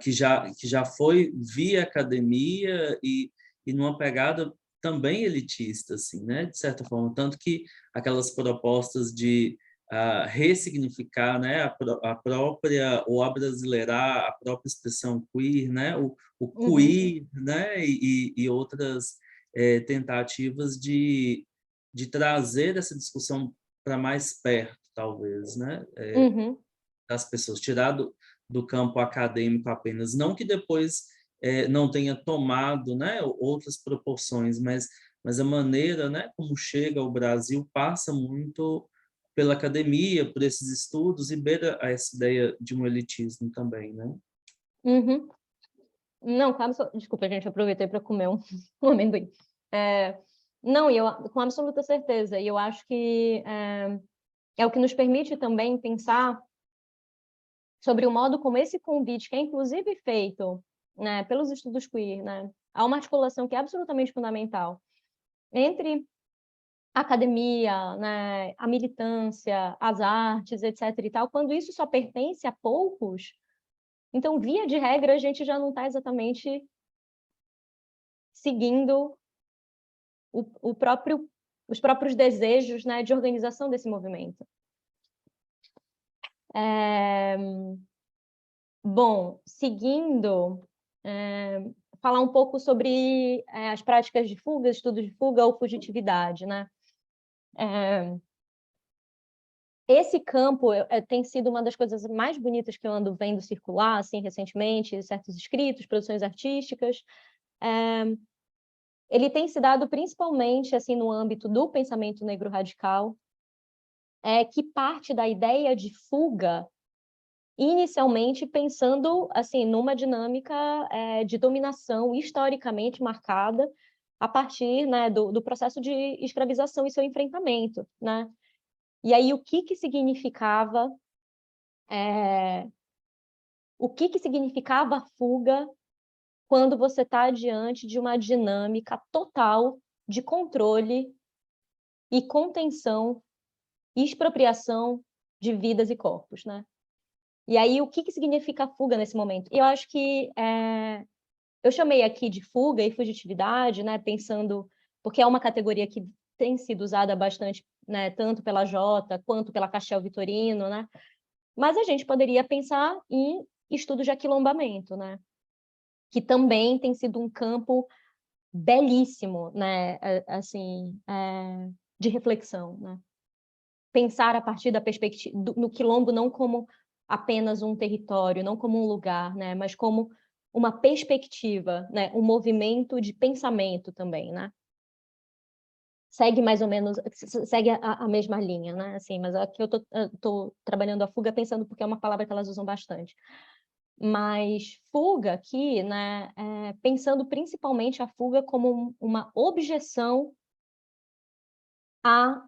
que já foi via academia e numa pegada também elitista, assim, né, de certa forma. Tanto que aquelas propostas de ressignificar, né, a própria, ou abrasileirar a própria expressão queer, né, o queer, né, e outras tentativas de trazer essa discussão para mais perto, talvez, né? Das pessoas, tirar do campo acadêmico apenas. Não que depois não tenha tomado, né, outras proporções, mas a maneira, né, como chega ao Brasil passa muito pela academia, por esses estudos, e beira essa ideia de um elitismo também, né? Não, desculpa, gente, aproveitei para comer um amendoim. Não, com absoluta certeza. E eu acho que é o que nos permite também pensar sobre o modo como esse convite, que é inclusive feito, né, pelos estudos queer, né, há uma articulação que é absolutamente fundamental entre a academia, né, a militância, as artes, etc. e tal, quando isso só pertence a poucos, então, via de regra, a gente já não está exatamente seguindo os próprios desejos, né, de organização desse movimento. Bom, seguindo, falar um pouco sobre as práticas de fuga, estudos de fuga ou fugitividade, né? Esse campo tem sido uma das coisas mais bonitas que eu ando vendo circular, assim, recentemente, certos escritos, produções artísticas. ele tem se dado principalmente assim, no âmbito do pensamento negro radical, que parte da ideia de fuga, inicialmente pensando assim, numa dinâmica de dominação historicamente marcada a partir, né, do processo de escravização e seu enfrentamento, né? E aí, o que significava a fuga quando você está diante de uma dinâmica total de controle e contenção e expropriação de vidas e corpos, né? E aí, o que significa a fuga nesse momento? Eu acho que eu chamei aqui de fuga e fugitividade, né, pensando, porque é uma categoria que tem sido usada bastante, né, tanto pela Jota quanto pela Castell Vitorino, né? Mas a gente poderia pensar em estudo de aquilombamento, né? Que também tem sido um campo belíssimo, né? Assim, de reflexão, né? Pensar a partir da perspectiva no quilombo não como apenas um território, não como um lugar, né? Mas como uma perspectiva, né? Um movimento de pensamento também, né? Segue mais ou menos, segue a mesma linha, né? Assim, mas aqui eu tô trabalhando a fuga pensando porque é uma palavra que elas usam bastante. Mas fuga aqui, né? Pensando principalmente a fuga como uma objeção a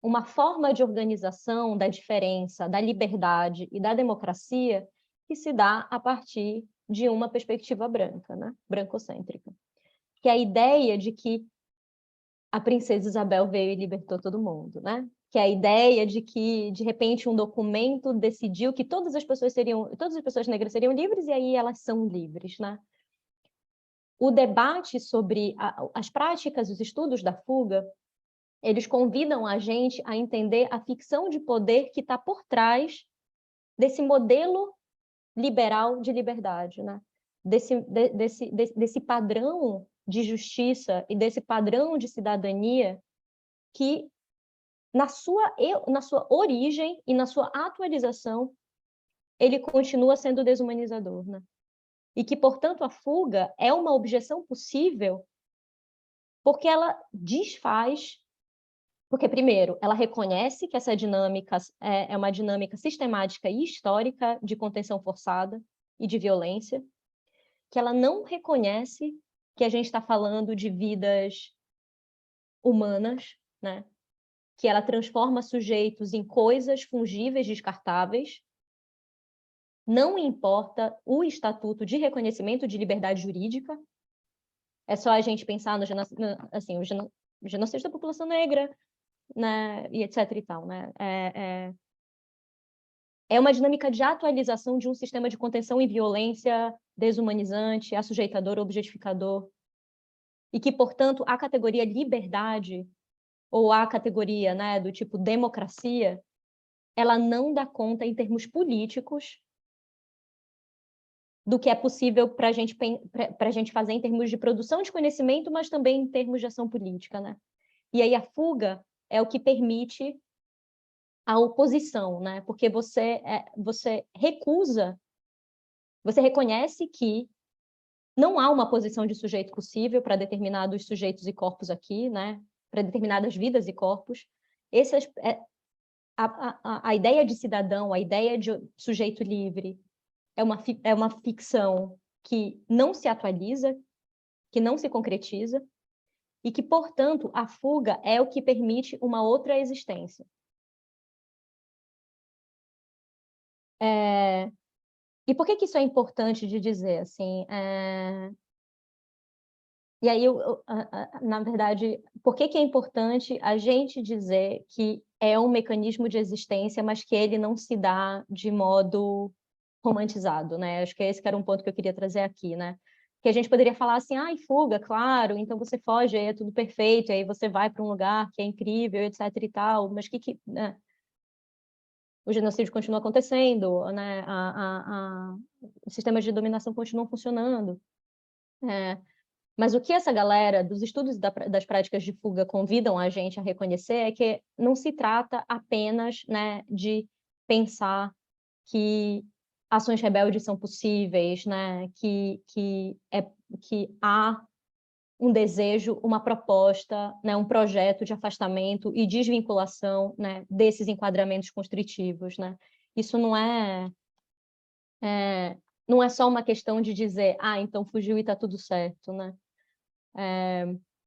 uma forma de organização da diferença, da liberdade e da democracia que se dá a partir de uma perspectiva branca, né? Brancocêntrica. Que é a ideia de que a princesa Isabel veio e libertou todo mundo, né? Que é a ideia de que, de repente, um documento decidiu que todas as pessoas negras seriam livres e aí elas são livres, né? O debate sobre as práticas, os estudos da fuga, eles convidam a gente a entender a ficção de poder que está por trás desse modelo liberal de liberdade, né? Desse padrão de justiça e desse padrão de cidadania que, na sua origem e na sua atualização, ele continua sendo desumanizador, né? E que, portanto, a fuga é uma objeção possível porque ela desfaz. Porque, primeiro, ela reconhece que essa dinâmica é uma dinâmica sistemática e histórica de contenção forçada e de violência, que ela não reconhece que a gente está falando de vidas humanas, né? Que ela transforma sujeitos em coisas fungíveis, descartáveis. Não importa o estatuto de reconhecimento de liberdade jurídica, é só a gente pensar no assim, o genocídio da população negra, né, e etc. e tal, né? É uma dinâmica de atualização de um sistema de contenção e violência desumanizante, assujeitador, objetificador, e que, portanto, a categoria liberdade, ou a categoria, né, do tipo democracia, ela não dá conta, em termos políticos, do que é possível para a gente fazer em termos de produção de conhecimento, mas também em termos de ação política, né? E aí a fuga é o que permite a oposição, né? Porque você recusa, você reconhece que não há uma posição de sujeito possível para determinados sujeitos e corpos aqui, né? Para determinadas vidas e corpos. A ideia de cidadão, a ideia de sujeito livre é uma ficção que não se atualiza, que não se concretiza, e que, portanto, a fuga é o que permite uma outra existência. E por que isso é importante de dizer? Assim, E aí, na verdade, por que é importante a gente dizer que é um mecanismo de existência, mas que ele não se dá de modo romantizado, né? Acho que esse que era um ponto que eu queria trazer aqui, né? Que a gente poderia falar assim, ai, fuga, claro, então você foge, aí é tudo perfeito, aí você vai para um lugar que é incrível, etc e tal, mas né? O genocídio continua acontecendo, né? Os sistemas de dominação continuam funcionando. Mas o que essa galera dos estudos das práticas de fuga convidam a gente a reconhecer é que não se trata apenas, né, de pensar que ações rebeldes são possíveis, né, que há um desejo, uma proposta, né, um projeto de afastamento e desvinculação, né, desses enquadramentos constritivos, né? Isso não é só uma questão de dizer, então fugiu e está tudo certo, né?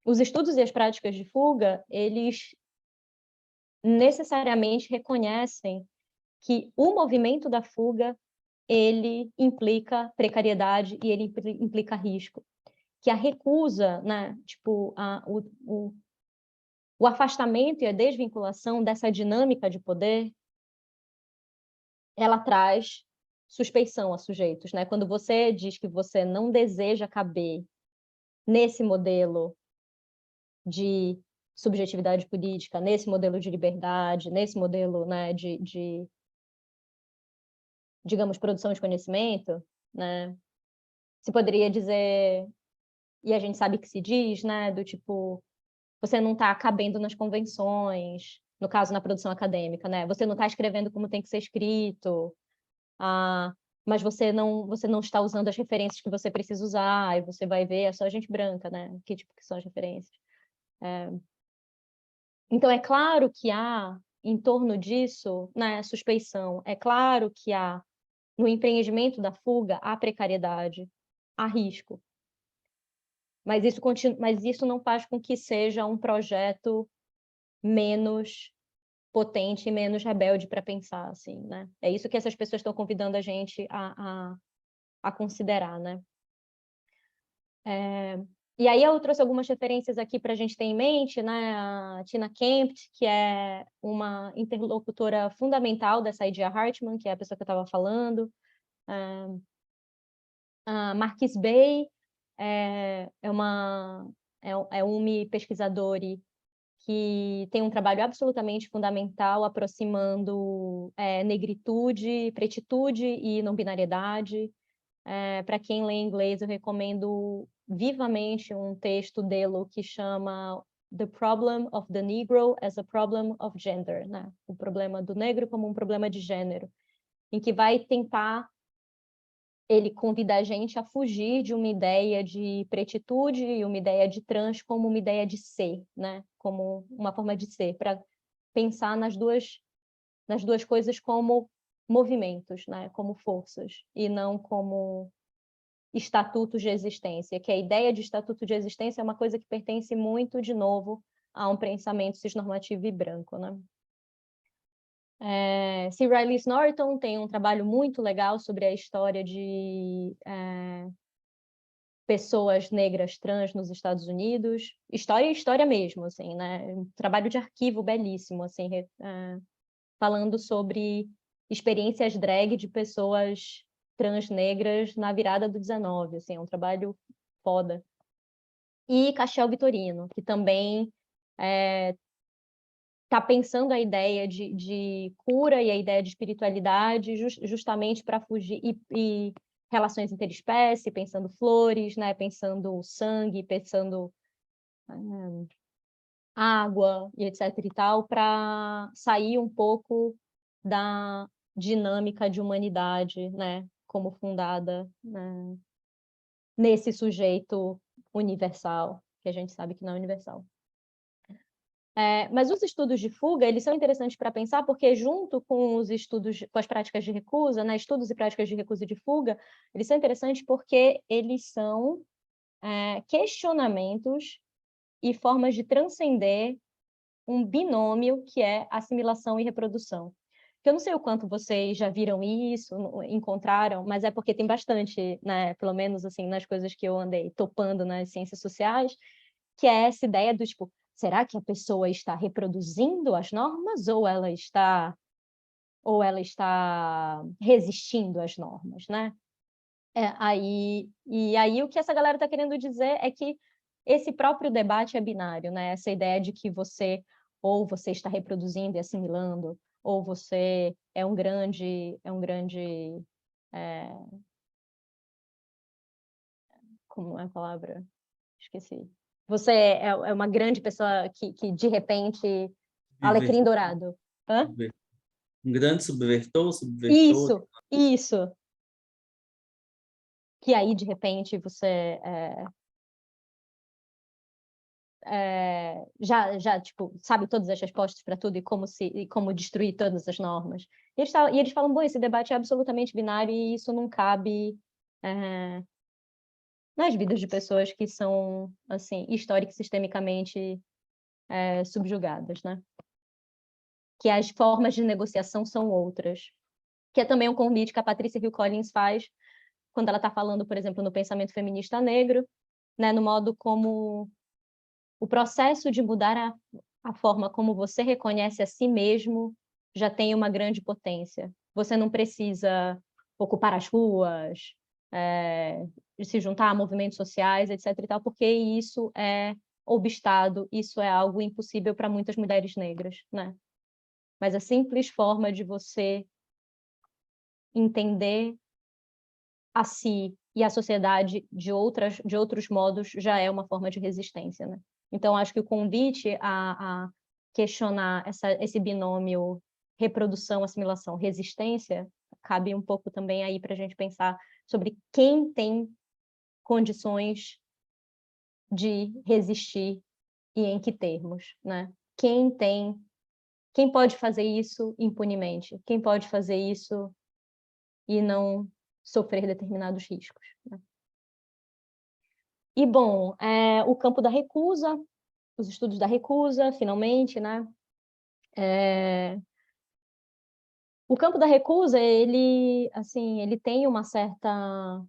Os estudos e as práticas de fuga, eles necessariamente reconhecem que o movimento da fuga, ele implica precariedade e ele implica risco. Que a recusa, né, tipo, o afastamento e a desvinculação dessa dinâmica de poder, ela traz suspeição a sujeitos, né? Quando você diz que você não deseja caber nesse modelo de subjetividade política, nesse modelo de liberdade, nesse modelo, né, de digamos, produção de conhecimento, né? Se poderia dizer, e a gente sabe que se diz, né, do tipo, você não está cabendo nas convenções, no caso, na produção acadêmica, né? Você não está escrevendo como tem que ser escrito, mas você não está usando as referências que você precisa usar, e você vai ver, é só gente branca, né? Que tipo que são as referências. Então, é claro que há, em torno disso, né, suspeição. É claro que há, no empreendimento da fuga, há precariedade, há risco. Mas isso não faz com que seja um projeto menos potente e menos rebelde para pensar, assim, né? É isso que essas pessoas estão convidando a gente a considerar, né? E aí eu trouxe algumas referências aqui para a gente ter em mente, né? A Tina Kempt, que é uma interlocutora fundamental dessa Saidiya Hartman, que é a pessoa que eu estava falando. A Marquise Bey é uma pesquisadora que tem um trabalho absolutamente fundamental aproximando negritude, pretitude e não-binariedade. Para quem lê inglês, eu recomendo vivamente um texto dele que chama The Problem of the Negro as a Problem of Gender, né? O problema do negro como um problema de gênero, em que vai tentar, ele convida a gente a fugir de uma ideia de pretitude e uma ideia de trans como uma ideia de ser, né? Como uma forma de ser, para pensar nas duas coisas como movimentos, né? Como forças, e não como estatutos de existência, que a ideia de estatuto de existência é uma coisa que pertence muito, de novo, a um pensamento cisnormativo e branco, né? C. Riley Norton tem um trabalho muito legal sobre a história de pessoas negras trans nos Estados Unidos. História mesmo, assim, né? Um trabalho de arquivo belíssimo, assim, falando sobre experiências drag de pessoas trans negras na virada do 19, assim, é um trabalho foda. E Cachel Vitorino, que também está pensando a ideia de cura e a ideia de espiritualidade justamente para fugir e relações interespécie, pensando flores, né, pensando sangue, pensando água e etc e tal, para sair um pouco da dinâmica de humanidade, né, como fundada, né, nesse sujeito universal, que a gente sabe que não é universal. Mas os estudos de fuga, eles são interessantes para pensar, porque junto com os estudos, com as práticas de recusa, né, estudos e práticas de recusa e de fuga, eles são interessantes porque eles são questionamentos e formas de transcender um binômio que é assimilação e reprodução. Eu não sei o quanto vocês já viram isso, encontraram, mas é porque tem bastante, né, pelo menos assim, nas coisas que eu andei topando nas ciências sociais, que é essa ideia do tipo, será que a pessoa está reproduzindo as normas ou ela está resistindo às normas, né? Aí o que essa galera está querendo dizer é que esse próprio debate é binário, né? Essa ideia de que você está reproduzindo e assimilando, ou você é um grande como é a palavra? Esqueci. Você é uma grande pessoa que de repente, alecrim dourado. Hã? Um grande subvertor. Isso. Que aí, de repente, você já tipo, sabe todas as respostas para tudo e como destruir todas as normas. E eles falam, bom, esse debate é absolutamente binário e isso não cabe nas vidas de pessoas que são, assim, histórica e sistemicamente subjugadas, né? Que as formas de negociação são outras. Que é também um convite que a Patricia Hill Collins faz quando ela está falando, por exemplo, no pensamento feminista negro, né, no modo como o processo de mudar a forma como você reconhece a si mesmo já tem uma grande potência. Você não precisa ocupar as ruas, se juntar a movimentos sociais, etc. e tal, porque isso é obstado, isso é algo impossível para muitas mulheres negras, né? Mas a simples forma de você entender a si e a sociedade de outros modos já é uma forma de resistência, né? Então, acho que o convite a questionar esse binômio reprodução, assimilação, resistência, cabe um pouco também aí para a gente pensar sobre quem tem condições de resistir e em que termos, né? Quem pode fazer isso impunemente? Quem pode fazer isso e não sofrer determinados riscos, né? E, bom, o campo da recusa, os estudos da recusa, finalmente, né? O campo da recusa, ele tem uma certa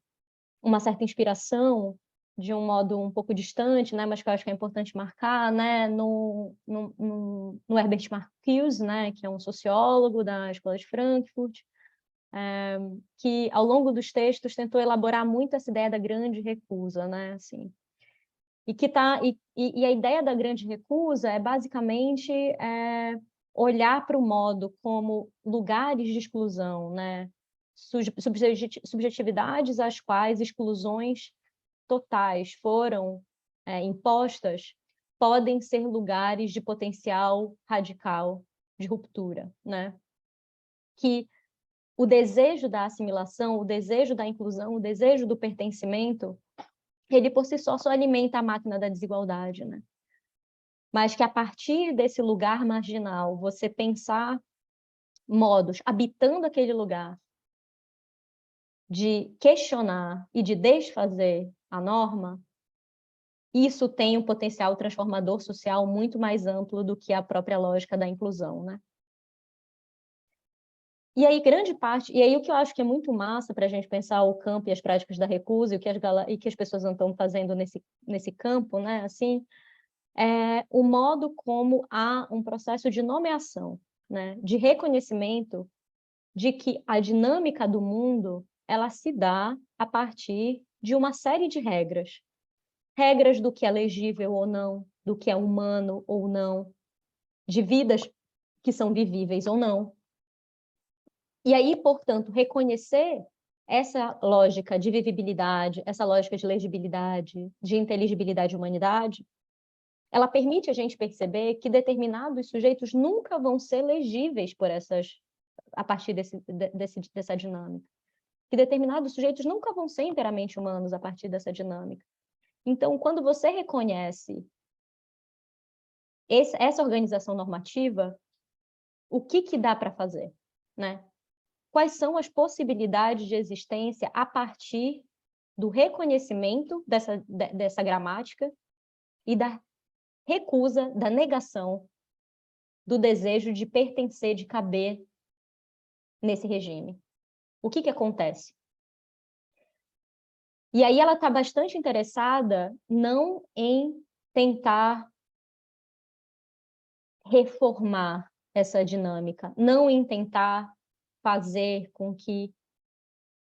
inspiração de um modo um pouco distante, né? Mas que eu acho que é importante marcar, né? No Herbert Marcuse, né? Que é um sociólogo da Escola de Frankfurt, que ao longo dos textos tentou elaborar muito essa ideia da grande recusa, né? Assim, e a ideia da grande recusa é basicamente olhar para o modo como lugares de exclusão, né? Subjetividades às quais exclusões totais foram impostas podem ser lugares de potencial radical de ruptura, né? Que o desejo da assimilação, o desejo da inclusão, o desejo do pertencimento, ele por si só alimenta a máquina da desigualdade, né? Mas que a partir desse lugar marginal, você pensar modos, habitando aquele lugar, de questionar e de desfazer a norma, isso tem um potencial transformador social muito mais amplo do que a própria lógica da inclusão, né? E aí, o que eu acho que é muito massa para a gente pensar o campo e as práticas da recusa e que as pessoas estão fazendo nesse campo, né? Assim, é o modo como há um processo de nomeação, né? De reconhecimento de que a dinâmica do mundo ela se dá a partir de uma série de regras. Regras do que é legível ou não, do que é humano ou não, de vidas que são vivíveis ou não. E aí, portanto, reconhecer essa lógica de vivibilidade, essa lógica de legibilidade, de inteligibilidade e humanidade, ela permite a gente perceber que determinados sujeitos nunca vão ser legíveis a partir dessa dinâmica. Que determinados sujeitos nunca vão ser inteiramente humanos a partir dessa dinâmica. Então, quando você reconhece essa organização normativa, o que dá para fazer, né? Quais são as possibilidades de existência a partir do reconhecimento dessa gramática e da recusa, da negação do desejo de pertencer, de caber nesse regime. O que acontece? E aí ela está bastante interessada não em tentar reformar essa dinâmica, não em tentar fazer com que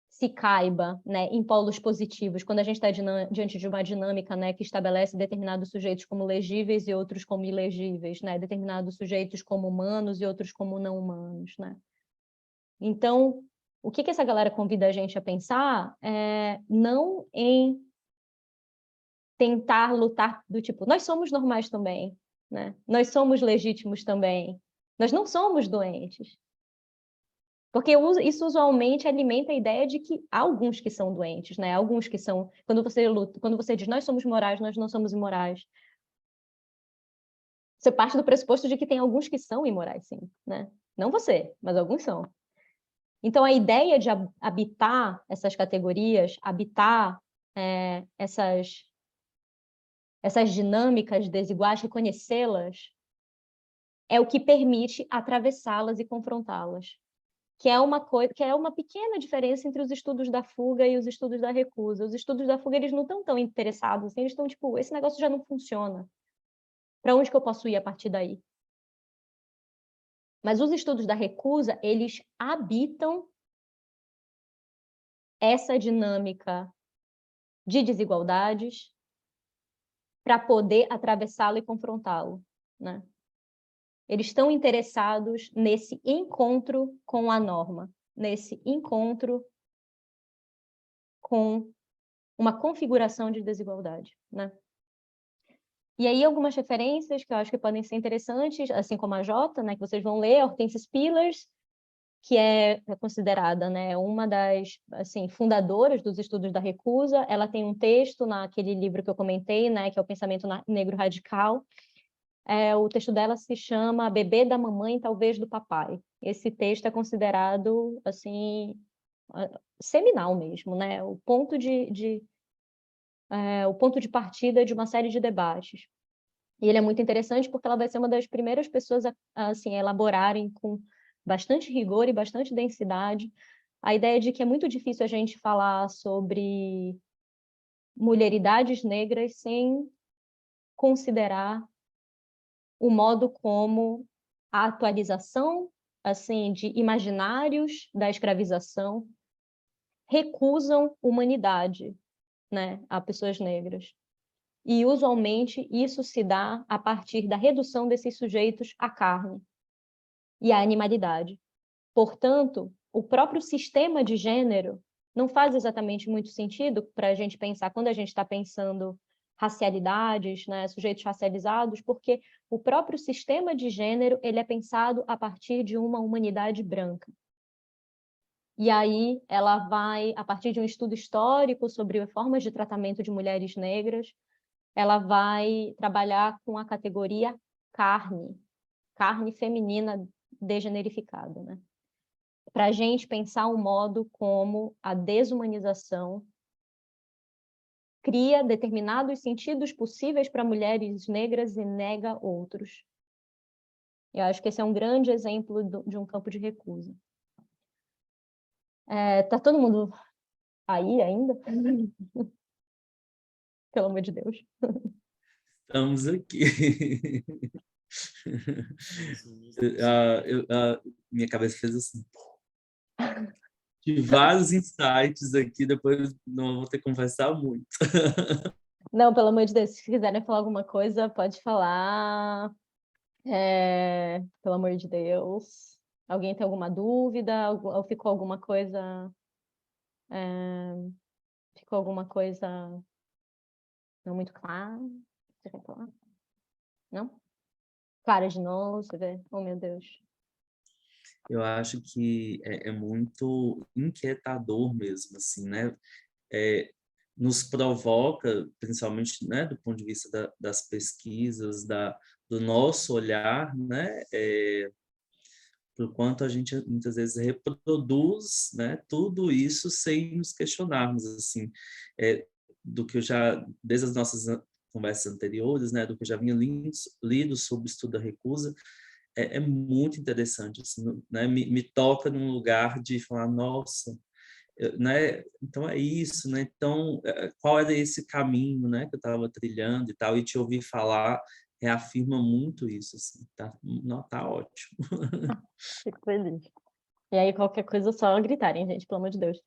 se caiba, né, em polos positivos, quando a gente está diante de uma dinâmica, né, que estabelece determinados sujeitos como legíveis e outros como ilegíveis, né, determinados sujeitos como humanos e outros como não humanos, né? Então, o que essa galera convida a gente a pensar é não em tentar lutar do tipo, nós somos normais também, né? Nós somos legítimos também, nós não somos doentes. Porque isso usualmente alimenta a ideia de que há alguns que são doentes, né? Alguns que são... Quando você diz nós somos morais, nós não somos imorais. Você parte do pressuposto de que tem alguns que são imorais, sim, né? Não você, mas alguns são. Então, a ideia de habitar essas categorias, habitar essas dinâmicas desiguais, reconhecê-las, é o que permite atravessá-las e confrontá-las. Que é uma pequena diferença entre os estudos da fuga e os estudos da recusa. Os estudos da fuga, eles não estão tão interessados, assim, eles estão tipo, esse negócio já não funciona. Para onde que eu posso ir a partir daí? Mas os estudos da recusa, eles habitam essa dinâmica de desigualdades para poder atravessá-lo e confrontá-lo, né? Eles estão interessados nesse encontro com a norma, nesse encontro com uma configuração de desigualdade, né? E aí algumas referências que eu acho que podem ser interessantes, assim como a Jota, né, que vocês vão ler, Hortense Spillers, que é considerada, né, uma das, assim, fundadoras dos estudos da recusa. Ela tem um texto naquele livro que eu comentei, né, que é o Pensamento Negro Radical. O texto dela se chama Bebê da Mamãe, Talvez do Papai. Esse texto é considerado, assim, seminal mesmo, né? O ponto de partida de uma série de debates. E ele é muito interessante porque ela vai ser uma das primeiras pessoas a assim, elaborarem com bastante rigor e bastante densidade a ideia de que é muito difícil a gente falar sobre mulheridades negras sem considerar o modo como a atualização, assim, de imaginários da escravização recusam humanidade, né, a pessoas negras. E, usualmente, isso se dá a partir da redução desses sujeitos à carne e à animalidade. Portanto, o próprio sistema de gênero não faz exatamente muito sentido para a gente pensar, quando a gente está pensando racialidades, né, sujeitos racializados, porque o próprio sistema de gênero ele é pensado a partir de uma humanidade branca. E aí ela vai, a partir de um estudo histórico sobre formas de tratamento de mulheres negras, ela vai trabalhar com a categoria carne feminina degenerificada, né? Para a gente pensar um modo como a desumanização cria determinados sentidos possíveis para mulheres negras e nega outros. Eu acho que esse é um grande exemplo de um campo de recusa. Tá todo mundo aí ainda? Pelo amor de Deus. Estamos aqui. Minha cabeça fez assim. De vários insights aqui, depois não vou ter que conversar muito. Não, pelo amor de Deus, se quiserem falar alguma coisa, pode falar. Pelo amor de Deus. Alguém tem alguma dúvida? Ou ficou alguma coisa... ficou alguma coisa não muito clara? Você quer falar? Não? Clara de novo, você vê? Oh, meu Deus. Eu acho que é muito inquietador mesmo, assim, né? Nos provoca, principalmente, né, do ponto de vista das pesquisas, do nosso olhar, né? Por quanto a gente muitas vezes reproduz, né, tudo isso sem nos questionarmos, assim, do que eu já, desde as nossas conversas anteriores, né, do que eu já vinha lido sobre o estudo da recusa, é muito interessante, assim, né, me toca num lugar de falar, nossa, né, então é isso, né, então qual era esse caminho, né, que eu estava trilhando e tal, e te ouvir falar reafirma muito isso, assim, tá, não, tá ótimo. Fico feliz. E aí, qualquer coisa, só gritarem, gente, pelo amor de Deus.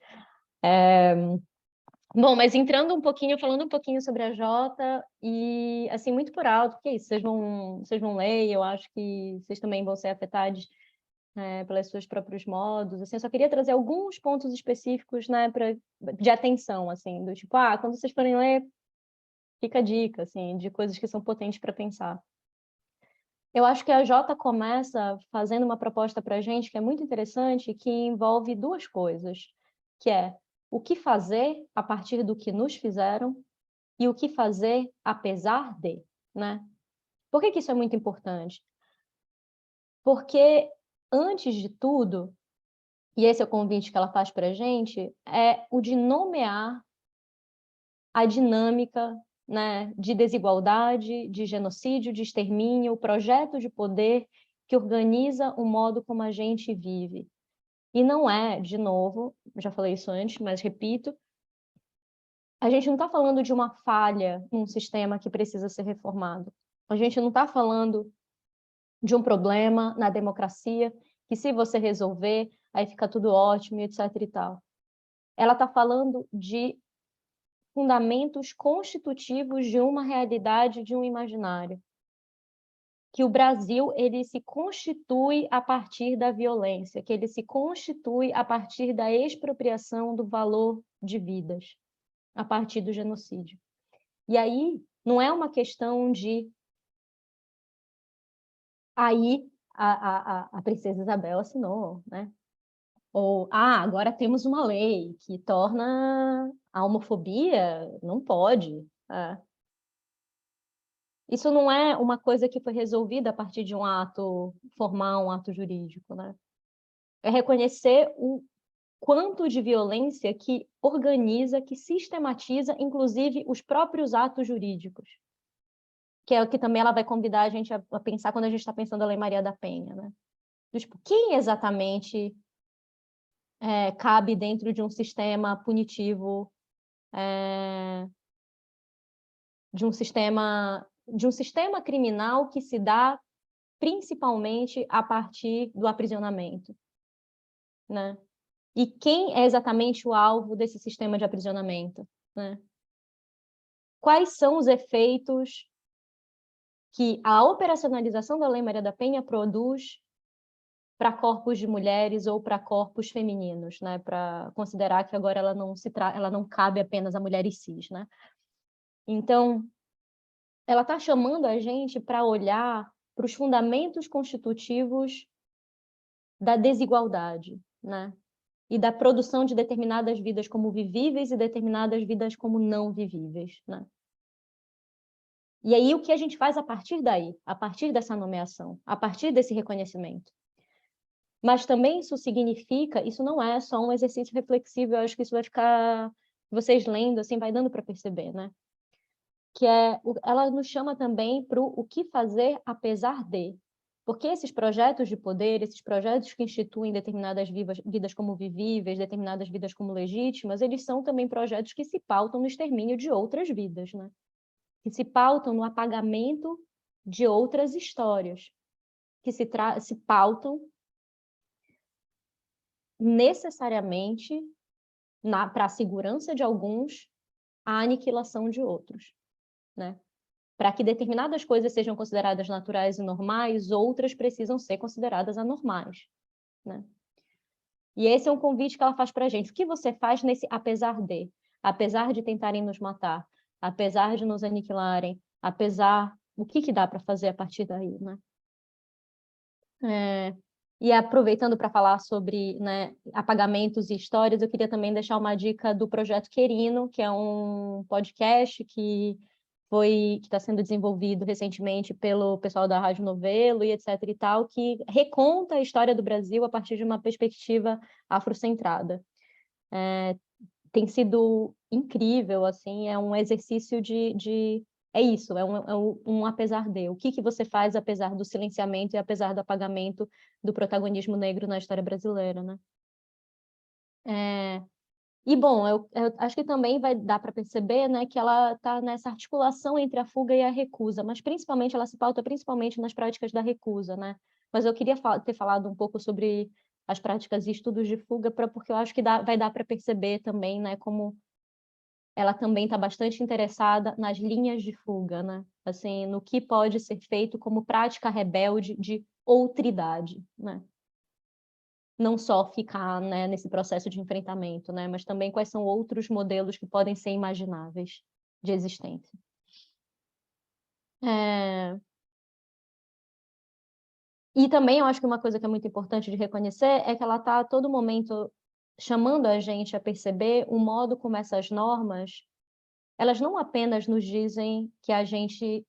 Bom, mas entrando um pouquinho, falando um pouquinho sobre a Jota, e assim, muito por alto, porque é isso, vocês vão ler, e eu acho que vocês também vão ser afetados pelos seus próprios modos. Assim, eu só queria trazer alguns pontos específicos, né, de atenção, assim, do tipo, quando vocês forem ler, fica a dica, assim, de coisas que são potentes para pensar. Eu acho que a Jota começa fazendo uma proposta para a gente que é muito interessante, que envolve duas coisas, que é o que fazer a partir do que nos fizeram e o que fazer apesar de, né? Por que que isso é muito importante? Porque, antes de tudo, e esse é o convite que ela faz para a gente, é o de nomear a dinâmica, né, de desigualdade, de genocídio, de extermínio, o projeto de poder que organiza o modo como a gente vive. E não é, de novo, já falei isso antes, mas repito, a gente não está falando de uma falha num sistema que precisa ser reformado. A gente não está falando de um problema na democracia, que se você resolver, aí fica tudo ótimo, etc. e tal. Ela está falando de fundamentos constitutivos de uma realidade, de um imaginário. Que o Brasil ele se constitui a partir da violência, que ele se constitui a partir da expropriação do valor de vidas, a partir do genocídio. E aí não é uma questão de... Aí a princesa Isabel assinou, né? Ou, agora temos uma lei que torna a homofobia, não pode. Isso não é uma coisa que foi resolvida a partir de um ato formal, um ato jurídico, né? É reconhecer o quanto de violência que organiza, que sistematiza, inclusive, os próprios atos jurídicos. Que é o que também ela vai convidar a gente a pensar quando a gente está pensando a Lei Maria da Penha, né? Tipo, quem exatamente cabe dentro de um sistema punitivo, de um sistema criminal que se dá principalmente a partir do aprisionamento, né? E quem é exatamente o alvo desse sistema de aprisionamento, né? Quais são os efeitos que a operacionalização da Lei Maria da Penha produz para corpos de mulheres ou para corpos femininos, né? Para considerar que agora ela não cabe apenas a mulheres cis, né? Então, ela está chamando a gente para olhar para os fundamentos constitutivos da desigualdade, né? E da produção de determinadas vidas como vivíveis e determinadas vidas como não vivíveis, né? E aí o que a gente faz a partir daí, a partir dessa nomeação, a partir desse reconhecimento? Mas também isso não é só um exercício reflexivo, eu acho que isso vai ficar, vocês lendo, assim, vai dando para perceber, né? Que ela nos chama também para o que fazer apesar de. Porque esses projetos de poder, esses projetos que instituem determinadas vidas como vivíveis, determinadas vidas como legítimas, eles são também projetos que se pautam no extermínio de outras vidas, né? Que se pautam no apagamento de outras histórias, que se pautam necessariamente para a segurança de alguns, a aniquilação de outros, né? Para que determinadas coisas sejam consideradas naturais e normais, outras precisam ser consideradas anormais, né? E esse é um convite que ela faz para a gente. O que você faz nesse apesar de tentarem nos matar, apesar de nos aniquilarem, o que dá para fazer a partir daí, né? E aproveitando para falar sobre, né, apagamentos e histórias, eu queria também deixar uma dica do Projeto Querino, que é um podcast que está sendo desenvolvido recentemente pelo pessoal da Rádio Novelo e etc e tal, que reconta a história do Brasil a partir de uma perspectiva afrocentrada. Tem sido incrível, assim, é um exercício é isso, é um apesar de. O que você faz apesar do silenciamento e apesar do apagamento do protagonismo negro na história brasileira, né? E, bom, eu acho que também vai dar para perceber, né, que ela está nessa articulação entre a fuga e a recusa, mas principalmente ela se pauta principalmente nas práticas da recusa, né? Mas eu queria ter falado um pouco sobre as práticas e estudos de fuga, porque eu acho que vai dar para perceber também, né, como ela também está bastante interessada nas linhas de fuga, né? Assim, no que pode ser feito como prática rebelde de outridade, né? Não só ficar, né, nesse processo de enfrentamento, né, mas também quais são outros modelos que podem ser imagináveis de existência. E também eu acho que uma coisa que é muito importante de reconhecer é que ela está a todo momento chamando a gente a perceber o modo como essas normas, elas não apenas nos dizem que a gente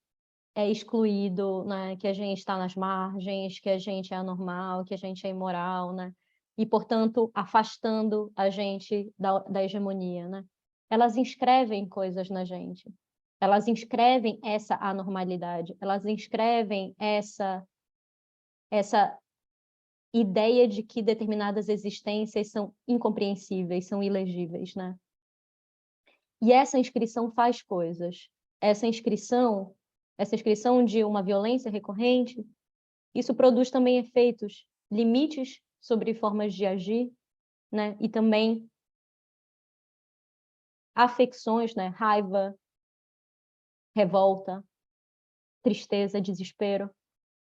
é excluído, né? Que a gente está nas margens, que a gente é anormal, que a gente é imoral, né? E, portanto, afastando a gente da hegemonia, né? Elas inscrevem coisas na gente. Elas inscrevem essa anormalidade, elas inscrevem essa ideia de que determinadas existências são incompreensíveis, são ilegíveis, né? E essa inscrição faz coisas. Essa inscrição de uma violência recorrente, isso produz também efeitos, limites sobre formas de agir, né? E também afecções, né? Raiva, revolta, tristeza, desespero,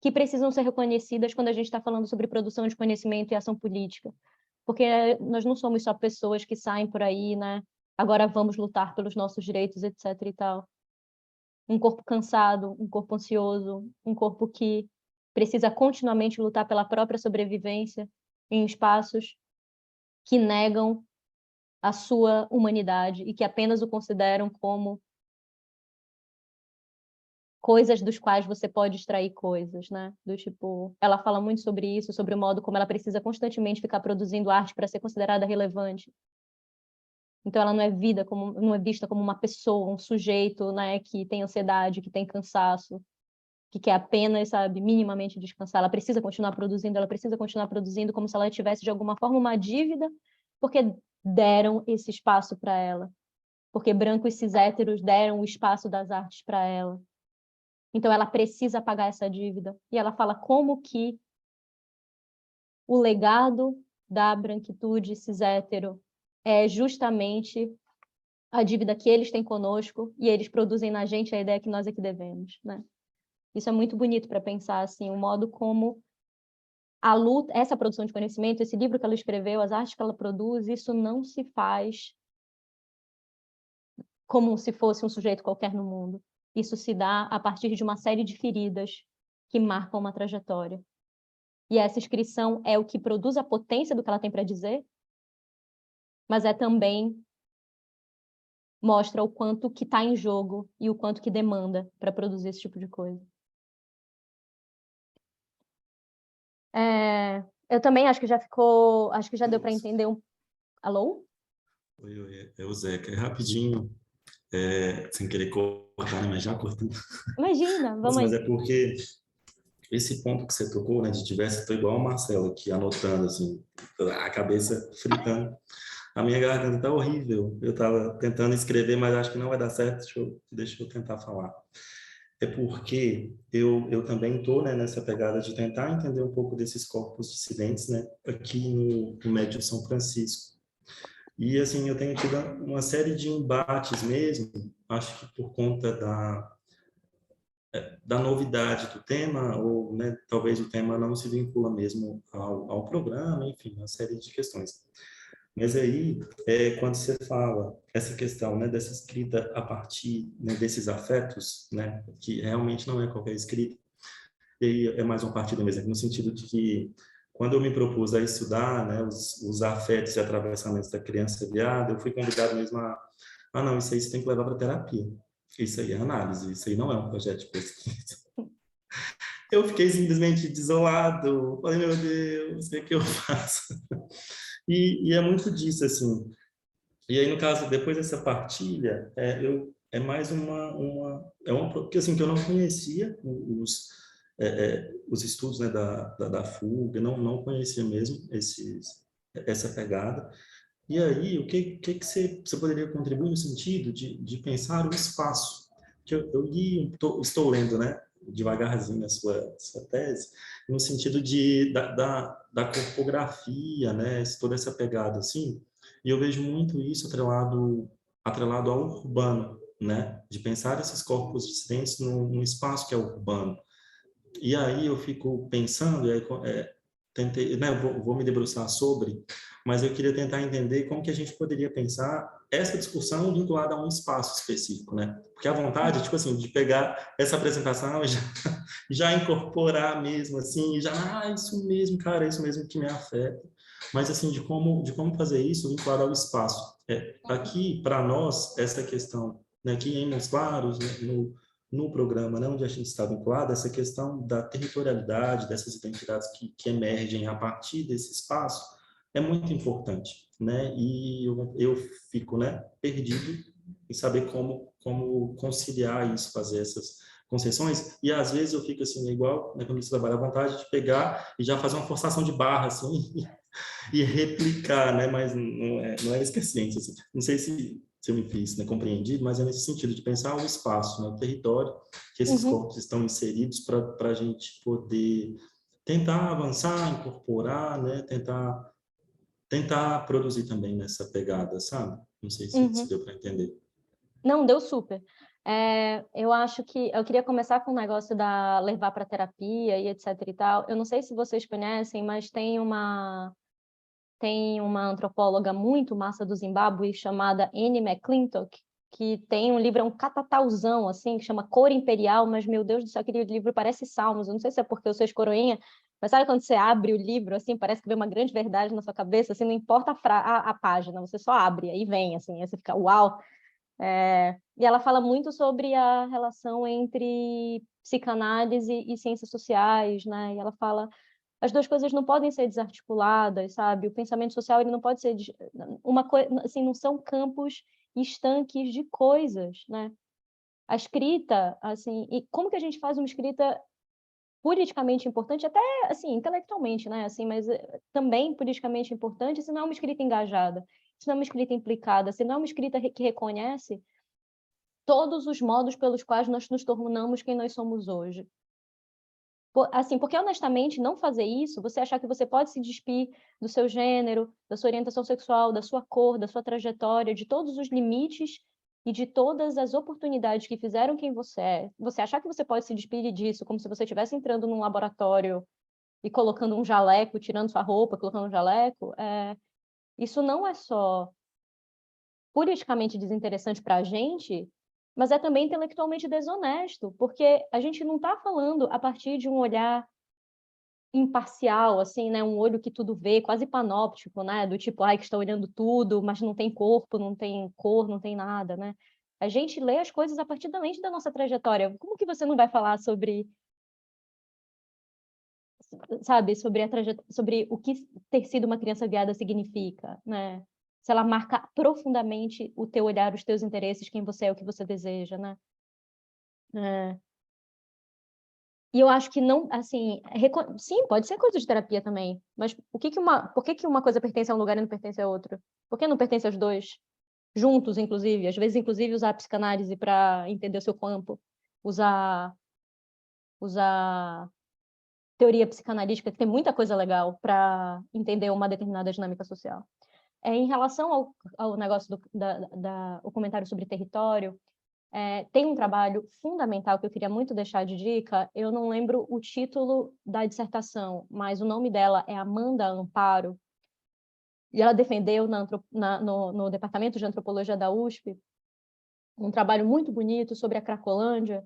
que precisam ser reconhecidas quando a gente está falando sobre produção de conhecimento e ação política. Porque nós não somos só pessoas que saem por aí, né? Agora vamos lutar pelos nossos direitos, etc. e tal. Um corpo cansado, um corpo ansioso, um corpo que precisa continuamente lutar pela própria sobrevivência em espaços que negam a sua humanidade e que apenas o consideram como coisas dos quais você pode extrair coisas, né? Do tipo, ela fala muito sobre isso, sobre o modo como ela precisa constantemente ficar produzindo arte para ser considerada relevante. Então ela não é vista como uma pessoa, um sujeito, né, que tem ansiedade, que tem cansaço, que quer apenas, sabe, minimamente descansar. Ela precisa continuar produzindo como se ela tivesse de alguma forma uma dívida, porque deram esse espaço para ela. Porque brancos cis héteros deram o espaço das artes para ela. Então ela precisa pagar essa dívida. E ela fala como que o legado da branquitude cis hétero é justamente a dívida que eles têm conosco e eles produzem na gente a ideia que nós é que devemos, né? Isso é muito bonito para pensar assim, o modo como a luta, essa produção de conhecimento, esse livro que ela escreveu, as artes que ela produz, isso não se faz como se fosse um sujeito qualquer no mundo. Isso se dá a partir de uma série de feridas que marcam uma trajetória. E essa inscrição é o que produz a potência do que ela tem para dizer, mas é também mostra o quanto que está em jogo e o quanto que demanda para produzir esse tipo de coisa. Eu também acho que já deu para entender um... Alô? Oi, é o Zeca. É rapidinho, sem querer cortar, né, mas já cortando. Imagina, vamos Mas aí. é porque esse ponto que você tocou, né, de diversos, estou igual o Marcelo aqui, anotando, assim, a cabeça fritando. A minha garganta tá horrível. Eu estava tentando escrever, mas acho que não vai dar certo. Deixa eu tentar falar. É porque eu também estou, né, nessa pegada de tentar entender um pouco desses corpos dissidentes, né, aqui no Médio São Francisco. E, assim, eu tenho tido uma série de embates mesmo, acho que por conta da novidade do tema, ou, né, talvez o tema não se vincula mesmo ao programa, enfim, uma série de questões. Mas aí, quando você fala essa questão, né, dessa escrita a partir, né, desses afetos, né, que realmente não é qualquer escrita, e aí é mais uma partida mesmo, no sentido de que quando eu me propus a estudar, né, os afetos e atravessamentos da criança viada, eu fui convidado mesmo não, isso aí você tem que levar para terapia. Isso aí é análise, isso aí não é um projeto de pesquisa. Eu fiquei simplesmente desolado, falei, meu Deus, o que é que eu faço? E é muito disso, assim. E aí, no caso, depois dessa partilha, é mais porque assim, que eu não conhecia os estudos, né, da fuga, não conhecia mesmo essa pegada. E aí, o que você poderia contribuir no sentido de pensar o espaço? Que eu li, estou lendo, né, devagarzinho a sua tese, no sentido da corpografia, né, toda essa pegada, assim, e eu vejo muito isso atrelado ao urbano, né, de pensar esses corpos dissidentes num espaço que é urbano. E aí eu fico pensando, e aí, tentei, né, vou me debruçar sobre, mas eu queria tentar entender como que a gente poderia pensar essa discussão vinculada a um espaço específico, né? Porque a vontade, tipo assim, de pegar essa apresentação e já incorporar mesmo, assim, e já, isso mesmo, cara, isso mesmo que me afeta. Mas, assim, de como fazer isso vinculado ao espaço. Aqui, para nós, essa questão, né, aqui em Montes Claros, né, no programa, né, onde a gente está vinculado, essa questão da territorialidade, dessas identidades que emergem a partir desse espaço, é muito importante, né? E eu fico, né, perdido em saber como conciliar isso, fazer essas concessões, e às vezes eu fico assim, igual, né, quando você trabalha à vontade de pegar e já fazer uma forçação de barra, assim, e replicar, né? Mas não é isso que é ciência. Assim. Não sei se eu me fiz, né, compreendido, mas é nesse sentido de pensar o espaço, né, o território que esses corpos estão inseridos para a gente poder tentar avançar, incorporar, né? Tentar produzir também nessa pegada, sabe? Não sei se deu para entender. Não, deu super. Eu acho que eu queria começar com o negócio da levar para terapia e etc e tal. Eu não sei se vocês conhecem, mas tem uma antropóloga muito massa do Zimbábue chamada Anne McClintock, que tem um livro, é um catatauzão, assim, que chama Cor Imperial, mas, meu Deus do céu, aquele livro parece Salmos. Eu não sei se é porque eu sou coroinha, mas sabe quando você abre o livro, assim, parece que vem uma grande verdade na sua cabeça, assim, não importa a página, você só abre, aí vem, assim, aí você fica, uau! E ela fala muito sobre a relação entre psicanálise e ciências sociais, né? E ela fala as duas coisas não podem ser desarticuladas, sabe? O pensamento social ele não pode ser uma coisa, assim, não são campos estanques de coisas, né? A escrita, assim, e como que a gente faz uma escrita politicamente importante, até assim, intelectualmente, né? Assim, mas também politicamente importante, se não é uma escrita engajada, se não é uma escrita implicada, se não é uma escrita que reconhece todos os modos pelos quais nós nos tornamos quem nós somos hoje. Assim, porque honestamente não fazer isso, você achar que você pode se despir do seu gênero, da sua orientação sexual, da sua cor, da sua trajetória, de todos os limites e de todas as oportunidades que fizeram quem você é, você achar que você pode se despir disso como se você estivesse entrando num laboratório e colocando um jaleco, tirando sua roupa, colocando um jaleco, isso não é só politicamente desinteressante para a gente, mas é também intelectualmente desonesto, porque a gente não está falando a partir de um olhar imparcial, assim, né? Um olho que tudo vê, quase panóptico, né? Do tipo, ai, que está olhando tudo, mas não tem corpo, não tem cor, não tem nada, né? A gente lê as coisas a partir da lente da nossa trajetória. Como que você não vai falar sobre, sabe, sobre o que ter sido uma criança viada significa, né? Se ela marca profundamente o teu olhar, os teus interesses, quem você é, o que você deseja, né? E eu acho que não, assim, sim, pode ser coisa de terapia também, mas por que uma coisa pertence a um lugar e não pertence a outro? Por que não pertence aos dois? Juntos, inclusive, às vezes, inclusive, usar a psicanálise para entender o seu campo, usar teoria psicanalítica, que tem muita coisa legal para entender uma determinada dinâmica social. Em relação ao negócio o comentário sobre território, tem um trabalho fundamental que eu queria muito deixar de dica, eu não lembro o título da dissertação, mas o nome dela é Amanda Amparo, e ela defendeu no Departamento de Antropologia da USP um trabalho muito bonito sobre a Cracolândia,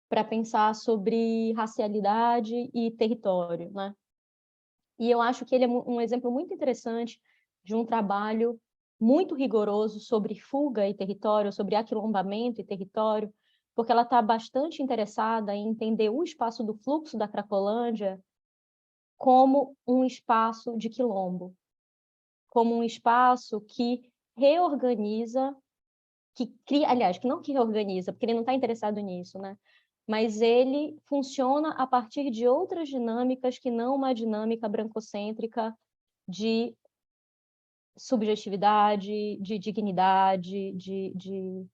para pensar sobre racialidade e território, né? E eu acho que ele é um exemplo muito interessante de um trabalho muito rigoroso sobre fuga e território, sobre aquilombamento e território, porque ela está bastante interessada em entender o espaço do fluxo da Cracolândia como um espaço de quilombo, como um espaço que reorganiza, que cria, aliás, que não que reorganiza, porque ele não está interessado nisso, né? Mas ele funciona a partir de outras dinâmicas que não uma dinâmica brancocêntrica de subjetividade, de dignidade, de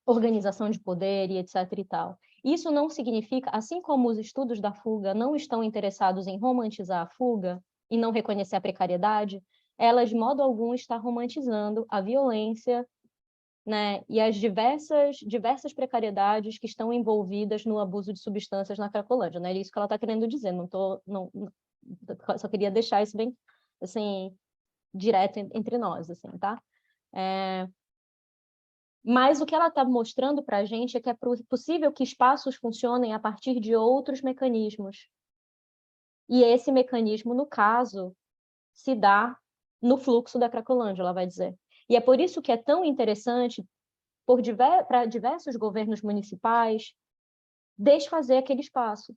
organização de poder e etc. e tal. Isso não significa, assim como os estudos da fuga não estão interessados em romantizar a fuga e não reconhecer a precariedade, ela de modo algum está romantizando a violência, né, e as diversas precariedades que estão envolvidas no abuso de substâncias na Cracolândia, né? É isso que ela está querendo dizer. Só queria deixar isso bem, assim, direto entre nós, assim, tá? Mas o que ela está mostrando para a gente é que é possível que espaços funcionem a partir de outros mecanismos. E esse mecanismo, no caso, se dá no fluxo da Cracolândia, ela vai dizer. E é por isso que é tão interessante para diversos governos municipais desfazer aquele espaço.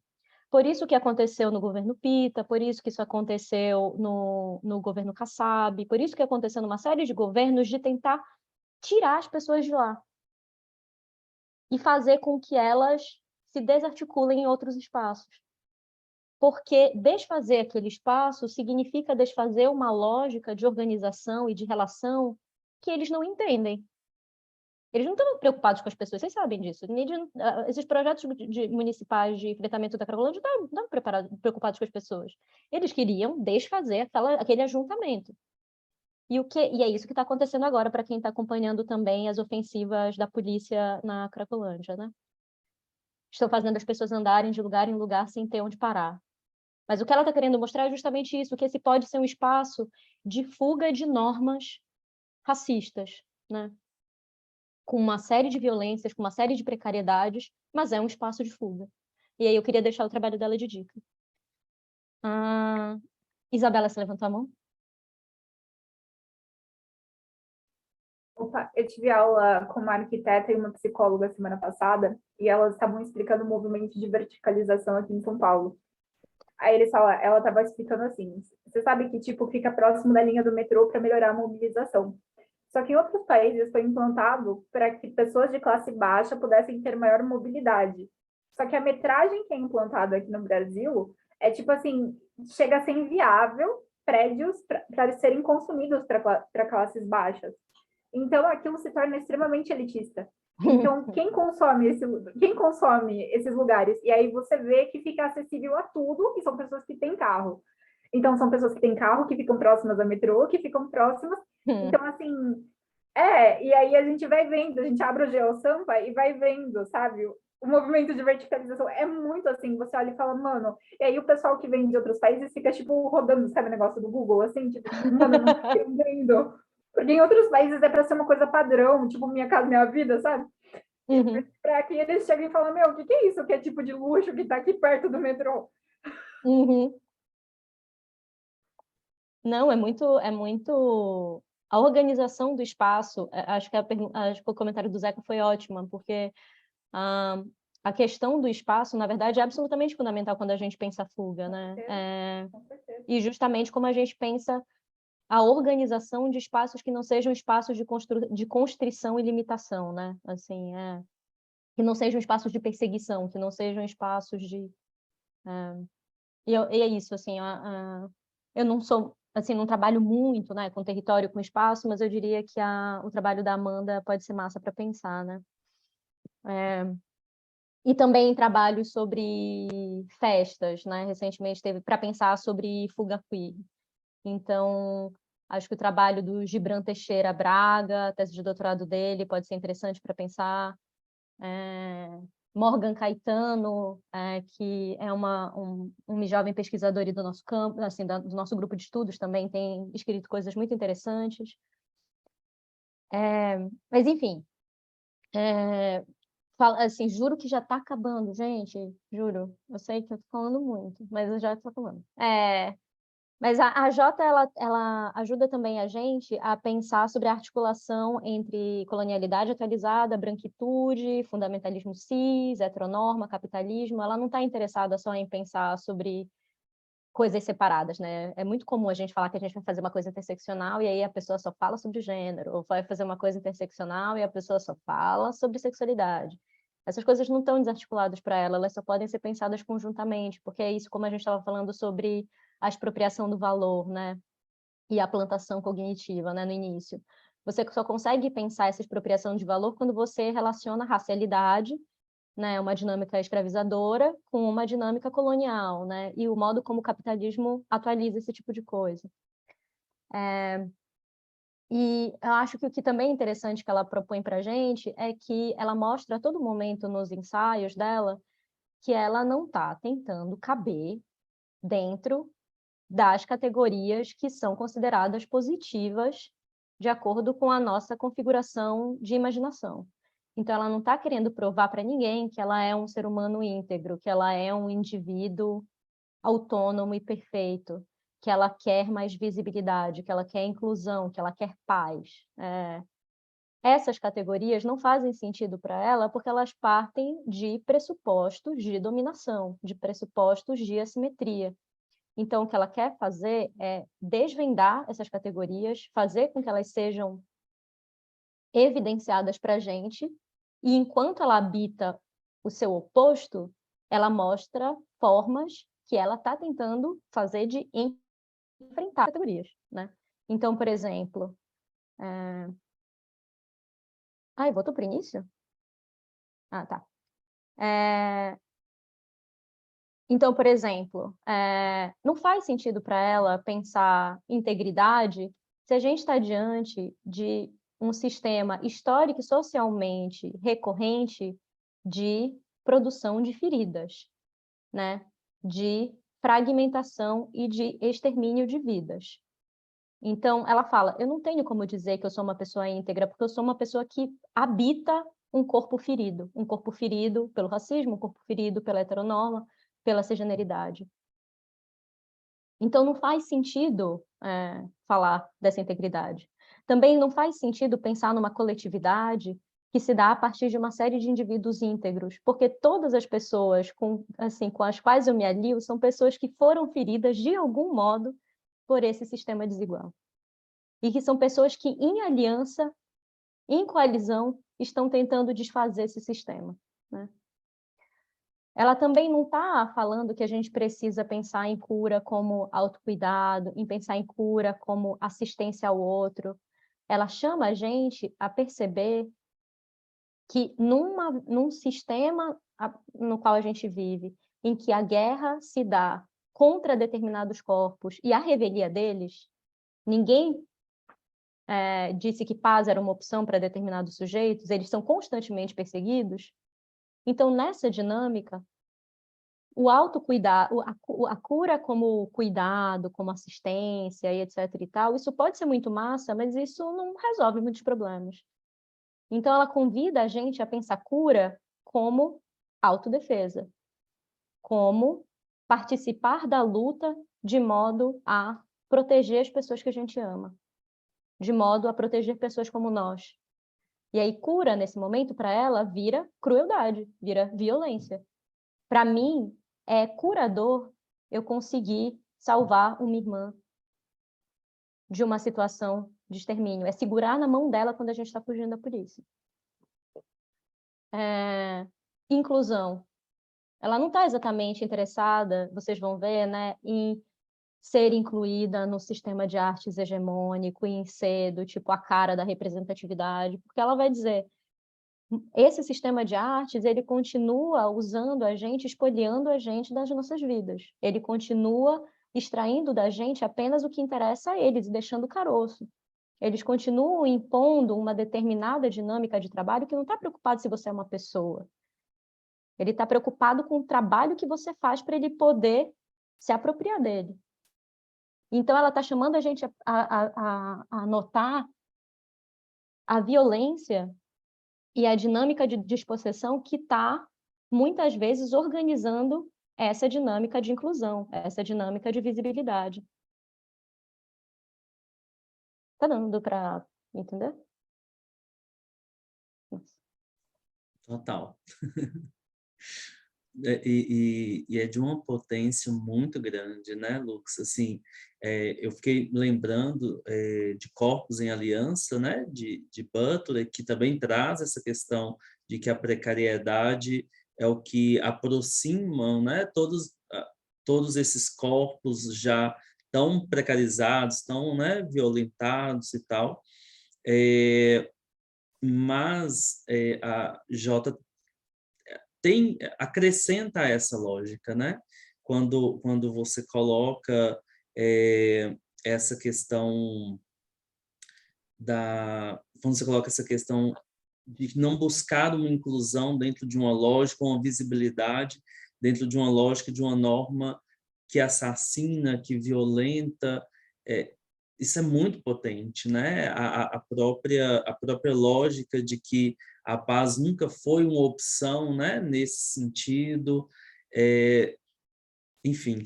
Por isso que aconteceu no governo Pitta, por isso que isso aconteceu no governo Kassab, por isso que aconteceu numa série de governos de tentar tirar as pessoas de lá e fazer com que elas se desarticulem em outros espaços. Porque desfazer aquele espaço significa desfazer uma lógica de organização e de relação que eles não entendem. Eles não estão preocupados com as pessoas, vocês sabem disso. Esses projetos municipais de enfrentamento da Cracolândia não estavam preocupados com as pessoas. Eles queriam desfazer aquele ajuntamento. E é isso que está acontecendo agora para quem está acompanhando também as ofensivas da polícia na Cracolândia, né? Estão fazendo as pessoas andarem de lugar em lugar sem ter onde parar. Mas o que ela está querendo mostrar é justamente isso, que esse pode ser um espaço de fuga de normas racistas, né? Com uma série de violências, com uma série de precariedades, mas é um espaço de fuga. E aí eu queria deixar o trabalho dela de dica. Isabela, você levantou a mão? Opa, eu tive aula com uma arquiteta e uma psicóloga semana passada, e elas estavam explicando o movimento de verticalização aqui em São Paulo. Aí ela estava explicando assim, você sabe que tipo fica próximo da linha do metrô para melhorar a mobilização. Só que em outros países foi implantado para que pessoas de classe baixa pudessem ter maior mobilidade. Só que a metragem que é implantada aqui no Brasil é tipo assim, chega a ser inviável prédios para serem consumidos para classes baixas. Então aquilo se torna extremamente elitista. Então, quem consome esses lugares? E aí você vê que fica acessível a tudo, e são pessoas que têm carro. Então, são pessoas que têm carro, que ficam próximas ao metrô, que ficam próximas. Então, assim, e aí a gente vai vendo, a gente abre o GeoSampa e vai vendo, sabe? O movimento de verticalização é muito assim, você olha e fala, mano, e aí o pessoal que vem de outros países fica, tipo, rodando, sabe o negócio do Google, assim, tipo, mano, não tô entendendo. Porque em outros países é para ser uma coisa padrão, tipo, Minha Casa Minha Vida, sabe? Uhum. Para que eles cheguem e falam, meu, o que é isso? Que é tipo de luxo que tá aqui perto do metrô? Uhum. Não, é muito... A organização do espaço, acho que o comentário do Zeca foi ótimo, porque a questão do espaço, na verdade, é absolutamente fundamental quando a gente pensa fuga, né? Com certeza. E justamente como a gente pensa a organização de espaços que não sejam espaços de constrição e limitação, né? Assim, que não sejam espaços de perseguição, que não sejam espaços de... E é isso, assim, eu não sou, assim, não trabalho muito, né, com território, com espaço, mas eu diria que o trabalho da Amanda pode ser massa para pensar, né? E também trabalho sobre festas, né? Recentemente teve para pensar sobre fuga queer. Então, acho que o trabalho do Gibran Teixeira Braga, a tese de doutorado dele, pode ser interessante para pensar. Morgan Caetano, que é um jovem pesquisador do nosso campo, assim, do nosso grupo de estudos também, tem escrito coisas muito interessantes. Mas, enfim, assim, juro que já está acabando, gente, juro. Eu sei que eu estou falando muito, mas eu já estou falando. Mas a Jota, ela ajuda também a gente a pensar sobre a articulação entre colonialidade atualizada, branquitude, fundamentalismo cis, heteronorma, capitalismo. Ela não está interessada só em pensar sobre coisas separadas, né? É muito comum a gente falar que a gente vai fazer uma coisa interseccional e aí a pessoa só fala sobre gênero, ou vai fazer uma coisa interseccional e a pessoa só fala sobre sexualidade. Essas coisas não estão desarticuladas para ela, elas só podem ser pensadas conjuntamente, porque é isso, como a gente estava falando sobre a expropriação do valor, né? E a plantação cognitiva, né? No início. Você só consegue pensar essa expropriação de valor quando você relaciona racialidade, né? Uma dinâmica escravizadora com uma dinâmica colonial, né? E o modo como o capitalismo atualiza esse tipo de coisa. E eu acho que o que também é interessante que ela propõe para a gente é que ela mostra a todo momento nos ensaios dela que ela não está tentando caber dentro das categorias que são consideradas positivas de acordo com a nossa configuração de imaginação. Então, ela não está querendo provar para ninguém que ela é um ser humano íntegro, que ela é um indivíduo autônomo e perfeito, que ela quer mais visibilidade, que ela quer inclusão, que ela quer paz. essas categorias não fazem sentido para ela porque elas partem de pressupostos de dominação, de pressupostos de assimetria. Então, o que ela quer fazer é desvendar essas categorias, fazer com que elas sejam evidenciadas para a gente, e enquanto ela habita o seu oposto, ela mostra formas que ela está tentando fazer de enfrentar categorias, né? Então, por exemplo... voltou para o início? Ah, tá. Então, por exemplo, não faz sentido para ela pensar integridade se a gente está diante de um sistema histórico e socialmente recorrente de produção de feridas, né? De fragmentação e de extermínio de vidas. Então, ela fala, eu não tenho como dizer que eu sou uma pessoa íntegra, porque eu sou uma pessoa que habita um corpo ferido pelo racismo, um corpo ferido pela heteronorma, pela cisgeneridade. Então, não faz sentido falar dessa integridade. Também não faz sentido pensar numa coletividade que se dá a partir de uma série de indivíduos íntegros, porque todas as pessoas com as quais eu me alio são pessoas que foram feridas de algum modo por esse sistema desigual. E que são pessoas que, em aliança, em coalizão, estão tentando desfazer esse sistema, né? Ela também não está falando que a gente precisa pensar em cura como autocuidado, em pensar em cura como assistência ao outro. Ela chama a gente a perceber que num sistema no qual a gente vive, em que a guerra se dá contra determinados corpos e a revelia deles, ninguém disse que paz era uma opção para determinados sujeitos, eles são constantemente perseguidos. Então, nessa dinâmica, o autocuidado, a cura como cuidado, como assistência e etc e tal, isso pode ser muito massa, mas isso não resolve muitos problemas. Então, ela convida a gente a pensar cura como autodefesa, como participar da luta de modo a proteger as pessoas que a gente ama, de modo a proteger pessoas como nós. E aí, cura, nesse momento, para ela, vira crueldade, vira violência. Para mim, é curador eu conseguir salvar uma irmã de uma situação de extermínio. É segurar na mão dela quando a gente está fugindo da polícia. Inclusão. Ela não está exatamente interessada, vocês vão ver, né, em ser incluída no sistema de artes hegemônico, em ser do tipo a cara da representatividade, porque ela vai dizer, esse sistema de artes, ele continua usando a gente, espoliando a gente das nossas vidas. Ele continua extraindo da gente apenas o que interessa a eles, deixando caroço. Eles continuam impondo uma determinada dinâmica de trabalho que não está preocupado se você é uma pessoa. Ele está preocupado com o trabalho que você faz para ele poder se apropriar dele. Então, ela está chamando a gente a notar a violência e a dinâmica de dispossessão que está, muitas vezes, organizando essa dinâmica de inclusão, essa dinâmica de visibilidade. Está dando para entender? Total. E é de uma potência muito grande, né, Lux? Assim, eu fiquei lembrando de Corpos em Aliança, né, de Butler, que também traz essa questão de que a precariedade é o que aproxima, né, todos esses corpos já tão precarizados, tão, né, violentados e tal. Mas a Jota acrescenta essa lógica, né? Quando você coloca essa questão de não buscar uma inclusão dentro de uma lógica, uma visibilidade dentro de uma lógica, de uma norma que assassina, que violenta, isso é muito potente, né? A própria lógica de que a paz nunca foi uma opção, né? Nesse sentido. Enfim,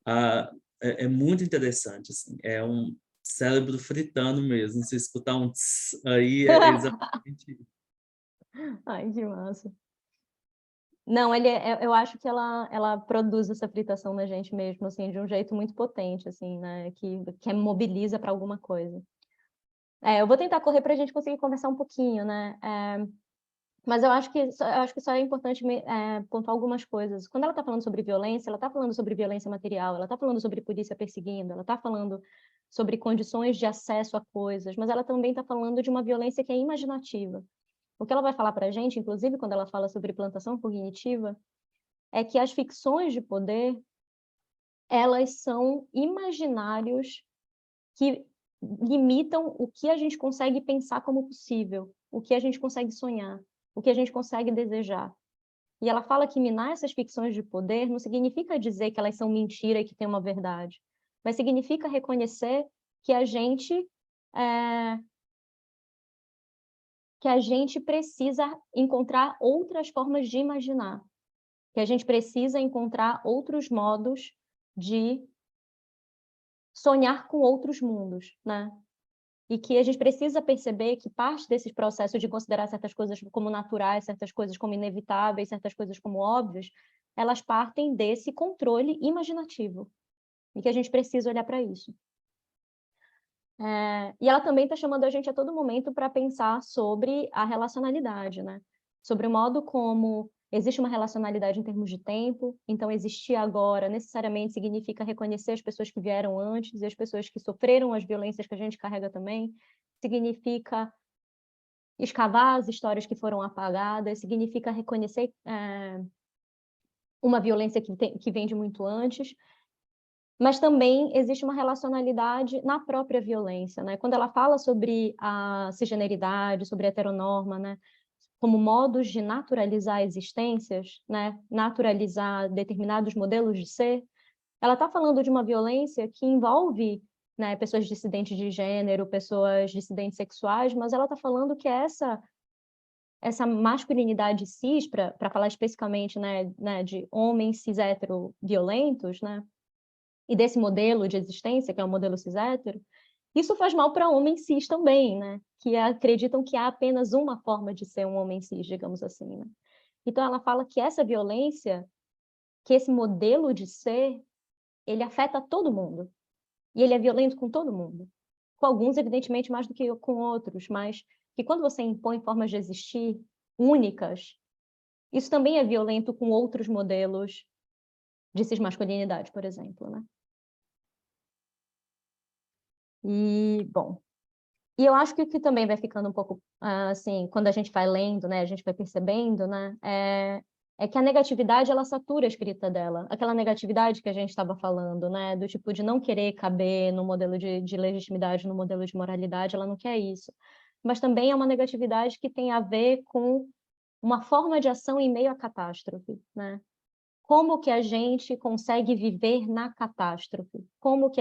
é muito interessante. Assim. cérebro fritando mesmo. Se escutar um tss, aí é exatamente isso. Ai, que massa. Não, eu acho que ela produz essa fritação na gente mesmo, assim, de um jeito muito potente, assim, né? Que mobiliza para alguma coisa. Eu vou tentar correr para a gente conseguir conversar um pouquinho, né? Mas eu acho que só é importante pontuar algumas coisas. Quando ela está falando sobre violência, ela está falando sobre violência material, ela está falando sobre polícia perseguindo, ela está falando sobre condições de acesso a coisas, mas ela também está falando de uma violência que é imaginativa. O que ela vai falar para a gente, inclusive quando ela fala sobre plantação cognitiva, é que as ficções de poder, elas são imaginários que limitam o que a gente consegue pensar como possível, o que a gente consegue sonhar, o que a gente consegue desejar. E ela fala que minar essas ficções de poder não significa dizer que elas são mentira e que tem uma verdade, mas significa reconhecer que a gente precisa encontrar outras formas de imaginar, que a gente precisa encontrar outros modos de sonhar com outros mundos, né? E que a gente precisa perceber que parte desses processos de considerar certas coisas como naturais, certas coisas como inevitáveis, certas coisas como óbvias, elas partem desse controle imaginativo, e que a gente precisa olhar para isso. E ela também está chamando a gente a todo momento para pensar sobre a relacionalidade, né? Sobre o modo como existe uma relacionalidade em termos de tempo, então existir agora necessariamente significa reconhecer as pessoas que vieram antes e as pessoas que sofreram as violências que a gente carrega também, significa escavar as histórias que foram apagadas, significa reconhecer uma violência que vem de muito antes, mas também existe uma relacionalidade na própria violência, né? Quando ela fala sobre a cisgeneridade, sobre a heteronorma, né? Como modos de naturalizar existências, né? Naturalizar determinados modelos de ser, ela está falando de uma violência que envolve, né, pessoas dissidentes de gênero, pessoas dissidentes sexuais, mas ela está falando que essa masculinidade cis, para falar especificamente, né, de homens cis hétero violentos, né? E desse modelo de existência, que é o modelo cis-hétero, isso faz mal para homens cis também, né? Que acreditam que há apenas uma forma de ser um homem cis, digamos assim, né? Então, ela fala que essa violência, que esse modelo de ser, ele afeta todo mundo. E ele é violento com todo mundo. Com alguns, evidentemente, mais do que com outros, mas que quando você impõe formas de existir únicas, isso também é violento com outros modelos de cismasculinidade, por exemplo, né? E, bom, e eu acho que o que também vai ficando um pouco, assim, quando a gente vai lendo, né, a gente vai percebendo, né, é que a negatividade, ela satura a escrita dela. Aquela negatividade que a gente estava falando, né, do tipo de não querer caber no modelo de legitimidade, no modelo de moralidade, ela não quer isso. Mas também é uma negatividade que tem a ver com uma forma de ação em meio à catástrofe, né? Como que a gente consegue viver na catástrofe? O que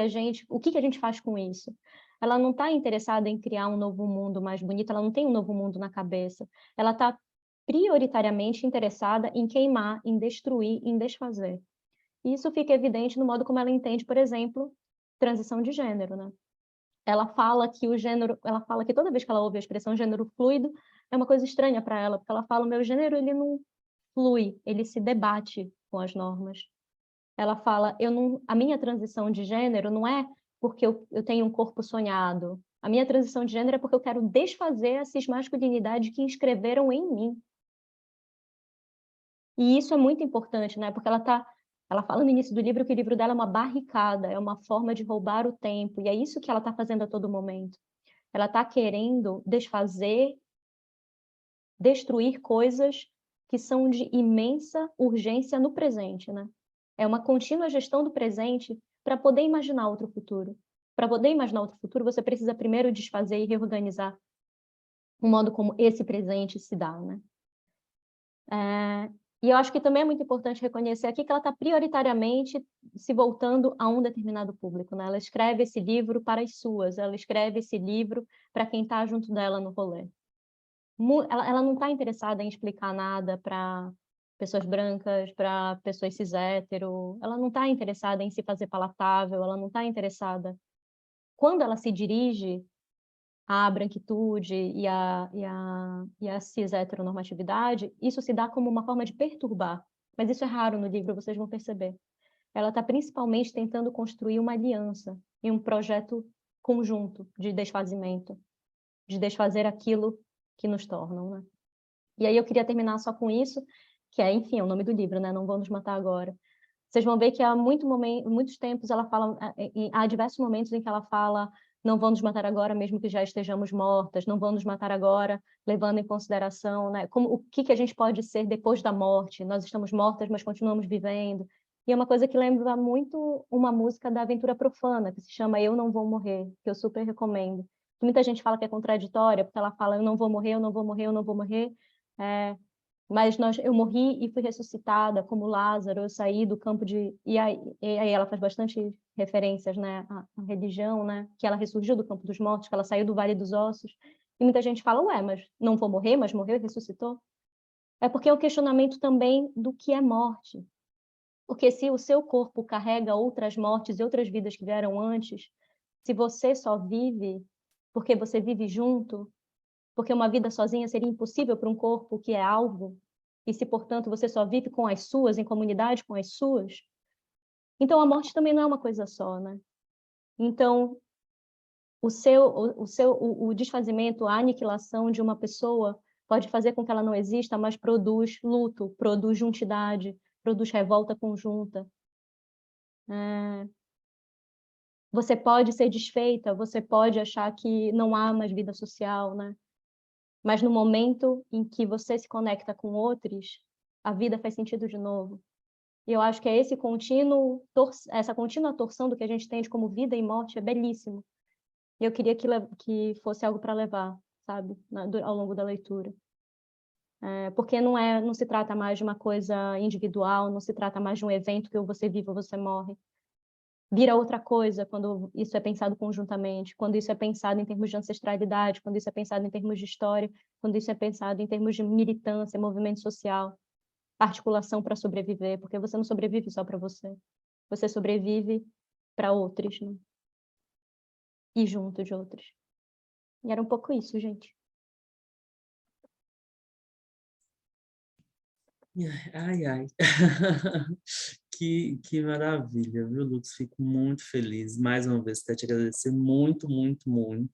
a gente faz com isso? Ela não está interessada em criar um novo mundo mais bonito, ela não tem um novo mundo na cabeça. Ela está prioritariamente interessada em queimar, em destruir, em desfazer. E isso fica evidente no modo como ela entende, por exemplo, transição de gênero, né? Ela fala que toda vez que ela ouve a expressão gênero fluido, é uma coisa estranha para ela, porque ela fala, o meu gênero, ele não flui, ele se debate com as normas. Ela fala, a minha transição de gênero não é porque eu tenho um corpo sonhado. A minha transição de gênero é porque eu quero desfazer a cismasculinidade que inscreveram em mim. E isso é muito importante, né? Porque ela fala no início do livro que o livro dela é uma barricada, é uma forma de roubar o tempo, e é isso que ela está fazendo a todo momento. Ela está querendo desfazer, destruir coisas que são de imensa urgência no presente, né? É uma contínua gestão do presente para poder imaginar outro futuro. Para poder imaginar outro futuro, você precisa primeiro desfazer e reorganizar o modo como esse presente se dá, né? E eu acho que também é muito importante reconhecer aqui que ela está prioritariamente se voltando a um determinado público, né? Ela escreve esse livro para as suas, ela escreve esse livro para quem está junto dela no rolê. Ela não está interessada em explicar nada para pessoas brancas, para pessoas cis hétero, ela não está interessada em se fazer palatável, ela não está interessada quando ela se dirige à branquitude e à cis heteronormatividade, isso se dá como uma forma de perturbar. Mas isso é raro no livro, vocês vão perceber. Ela está principalmente tentando construir uma aliança em um projeto conjunto de desfazimento, de desfazer aquilo que nos tornam, né? E aí eu queria terminar só com isso, que é, enfim, é o nome do livro, né? Não Vão Nos Matar Agora. Vocês vão ver que há muitos tempos ela fala, há diversos momentos em que ela fala: não vão nos matar agora, mesmo que já estejamos mortas, não vão nos matar agora, levando em consideração, né, como, o que a gente pode ser depois da morte. Nós estamos mortas, mas continuamos vivendo. E é uma coisa que lembra muito uma música da Aventura Profana, que se chama Eu Não Vou Morrer, que eu super recomendo. Muita gente fala que é contraditória, porque ela fala: eu não vou morrer, eu não vou morrer, eu não vou morrer. Mas eu morri e fui ressuscitada como Lázaro, eu saí do campo de... E aí ela faz bastante referências, né, à religião, né, que ela ressurgiu do campo dos mortos, que ela saiu do Vale dos Ossos. E muita gente fala: ué, mas não vou morrer, mas morreu e ressuscitou? É porque é o questionamento também do que é morte. Porque se o seu corpo carrega outras mortes e outras vidas que vieram antes, se você só vive porque você vive junto, porque uma vida sozinha seria impossível para um corpo que é alvo, e se, portanto, você só vive com as suas, em comunidade com as suas, então a morte também não é uma coisa só, né? Então, o desfazimento, a aniquilação de uma pessoa pode fazer com que ela não exista, mas produz luto, produz juntidade, produz revolta conjunta. Você pode ser desfeita, você pode achar que não há mais vida social, né? Mas no momento em que você se conecta com outros, a vida faz sentido de novo. E eu acho que é essa contínua torção do que a gente tem de como vida e morte é belíssimo. E eu queria que fosse algo para levar, sabe, ao longo da leitura. Porque não se trata mais de uma coisa individual, não se trata mais de um evento que ou você vive ou você morre. Vira outra coisa quando isso é pensado conjuntamente, quando isso é pensado em termos de ancestralidade, quando isso é pensado em termos de história, quando isso é pensado em termos de militância, movimento social, articulação para sobreviver, porque você não sobrevive só para você sobrevive para outros, né? E junto de outros. E era um pouco isso, gente. Ai, ai. Que maravilha, viu, Lux? Fico muito feliz. Mais uma vez, quero te agradecer muito, muito, muito.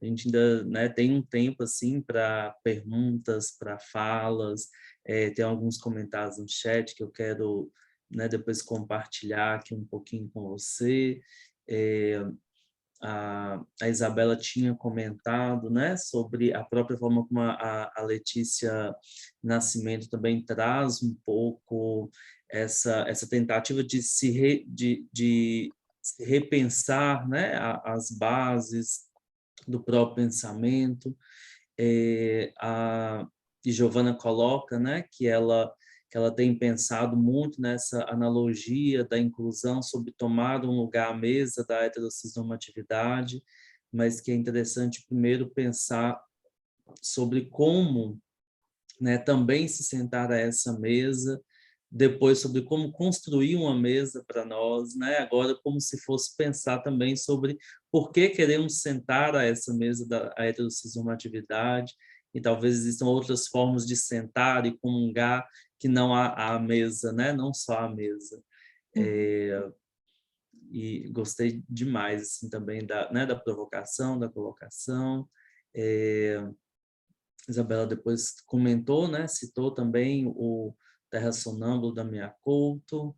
A gente ainda, né, tem um tempo assim para perguntas, para falas. Tem alguns comentários no chat que eu quero, né, depois compartilhar aqui um pouquinho com você. A Isabela tinha comentado, né, sobre a própria forma como a Letícia Nascimento também traz um pouco essa tentativa de de se repensar, né, as bases do próprio pensamento. E Giovana coloca, né, que ela tem pensado muito nessa analogia da inclusão sobre tomar um lugar à mesa da heterossexualidade, mas que é interessante primeiro pensar sobre como, né, também se sentar a essa mesa, depois sobre como construir uma mesa para nós, né? Agora como se fosse pensar também sobre por que queremos sentar a essa mesa da heterossexualidade, e talvez existam outras formas de sentar e comungar que não a mesa, né? Não só a mesa. E gostei demais assim, também da provocação, da colocação. Isabela depois comentou, né? Citou também o Terra Sonâmbulo da Mia Couto.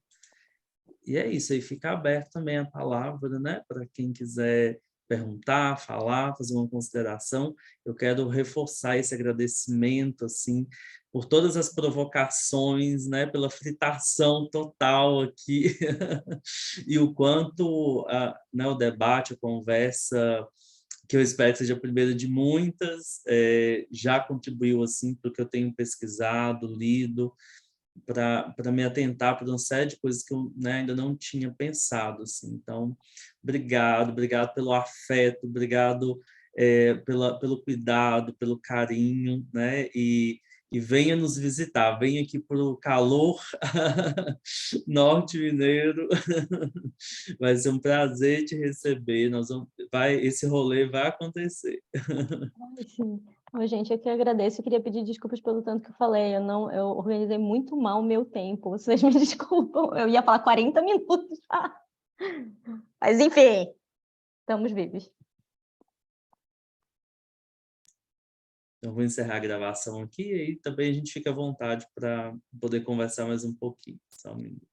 E é isso, aí fica aberto também a palavra, né? Para quem quiser perguntar, falar, fazer uma consideração. Eu quero reforçar esse agradecimento, assim, por todas as provocações, né? Pela fritação total aqui. E o quanto né, o debate, a conversa, que eu espero que seja a primeira de muitas, já contribuiu assim para o que eu tenho pesquisado, lido, para me atentar para uma série de coisas que eu, né, ainda não tinha pensado. Assim. Então, obrigado pelo afeto, obrigado pelo cuidado, pelo carinho, né? E venha nos visitar, venha aqui para o calor norte mineiro. Vai ser um prazer te receber. esse rolê vai acontecer. Ai, sim. Ô, gente, eu que agradeço. Eu queria pedir desculpas pelo tanto que eu falei. Eu organizei muito mal o meu tempo. Vocês me desculpam. Eu ia falar 40 minutos. Mas, enfim, estamos vivos. Então, vou encerrar a gravação aqui e aí também a gente fica à vontade para poder conversar mais um pouquinho. Só um minuto.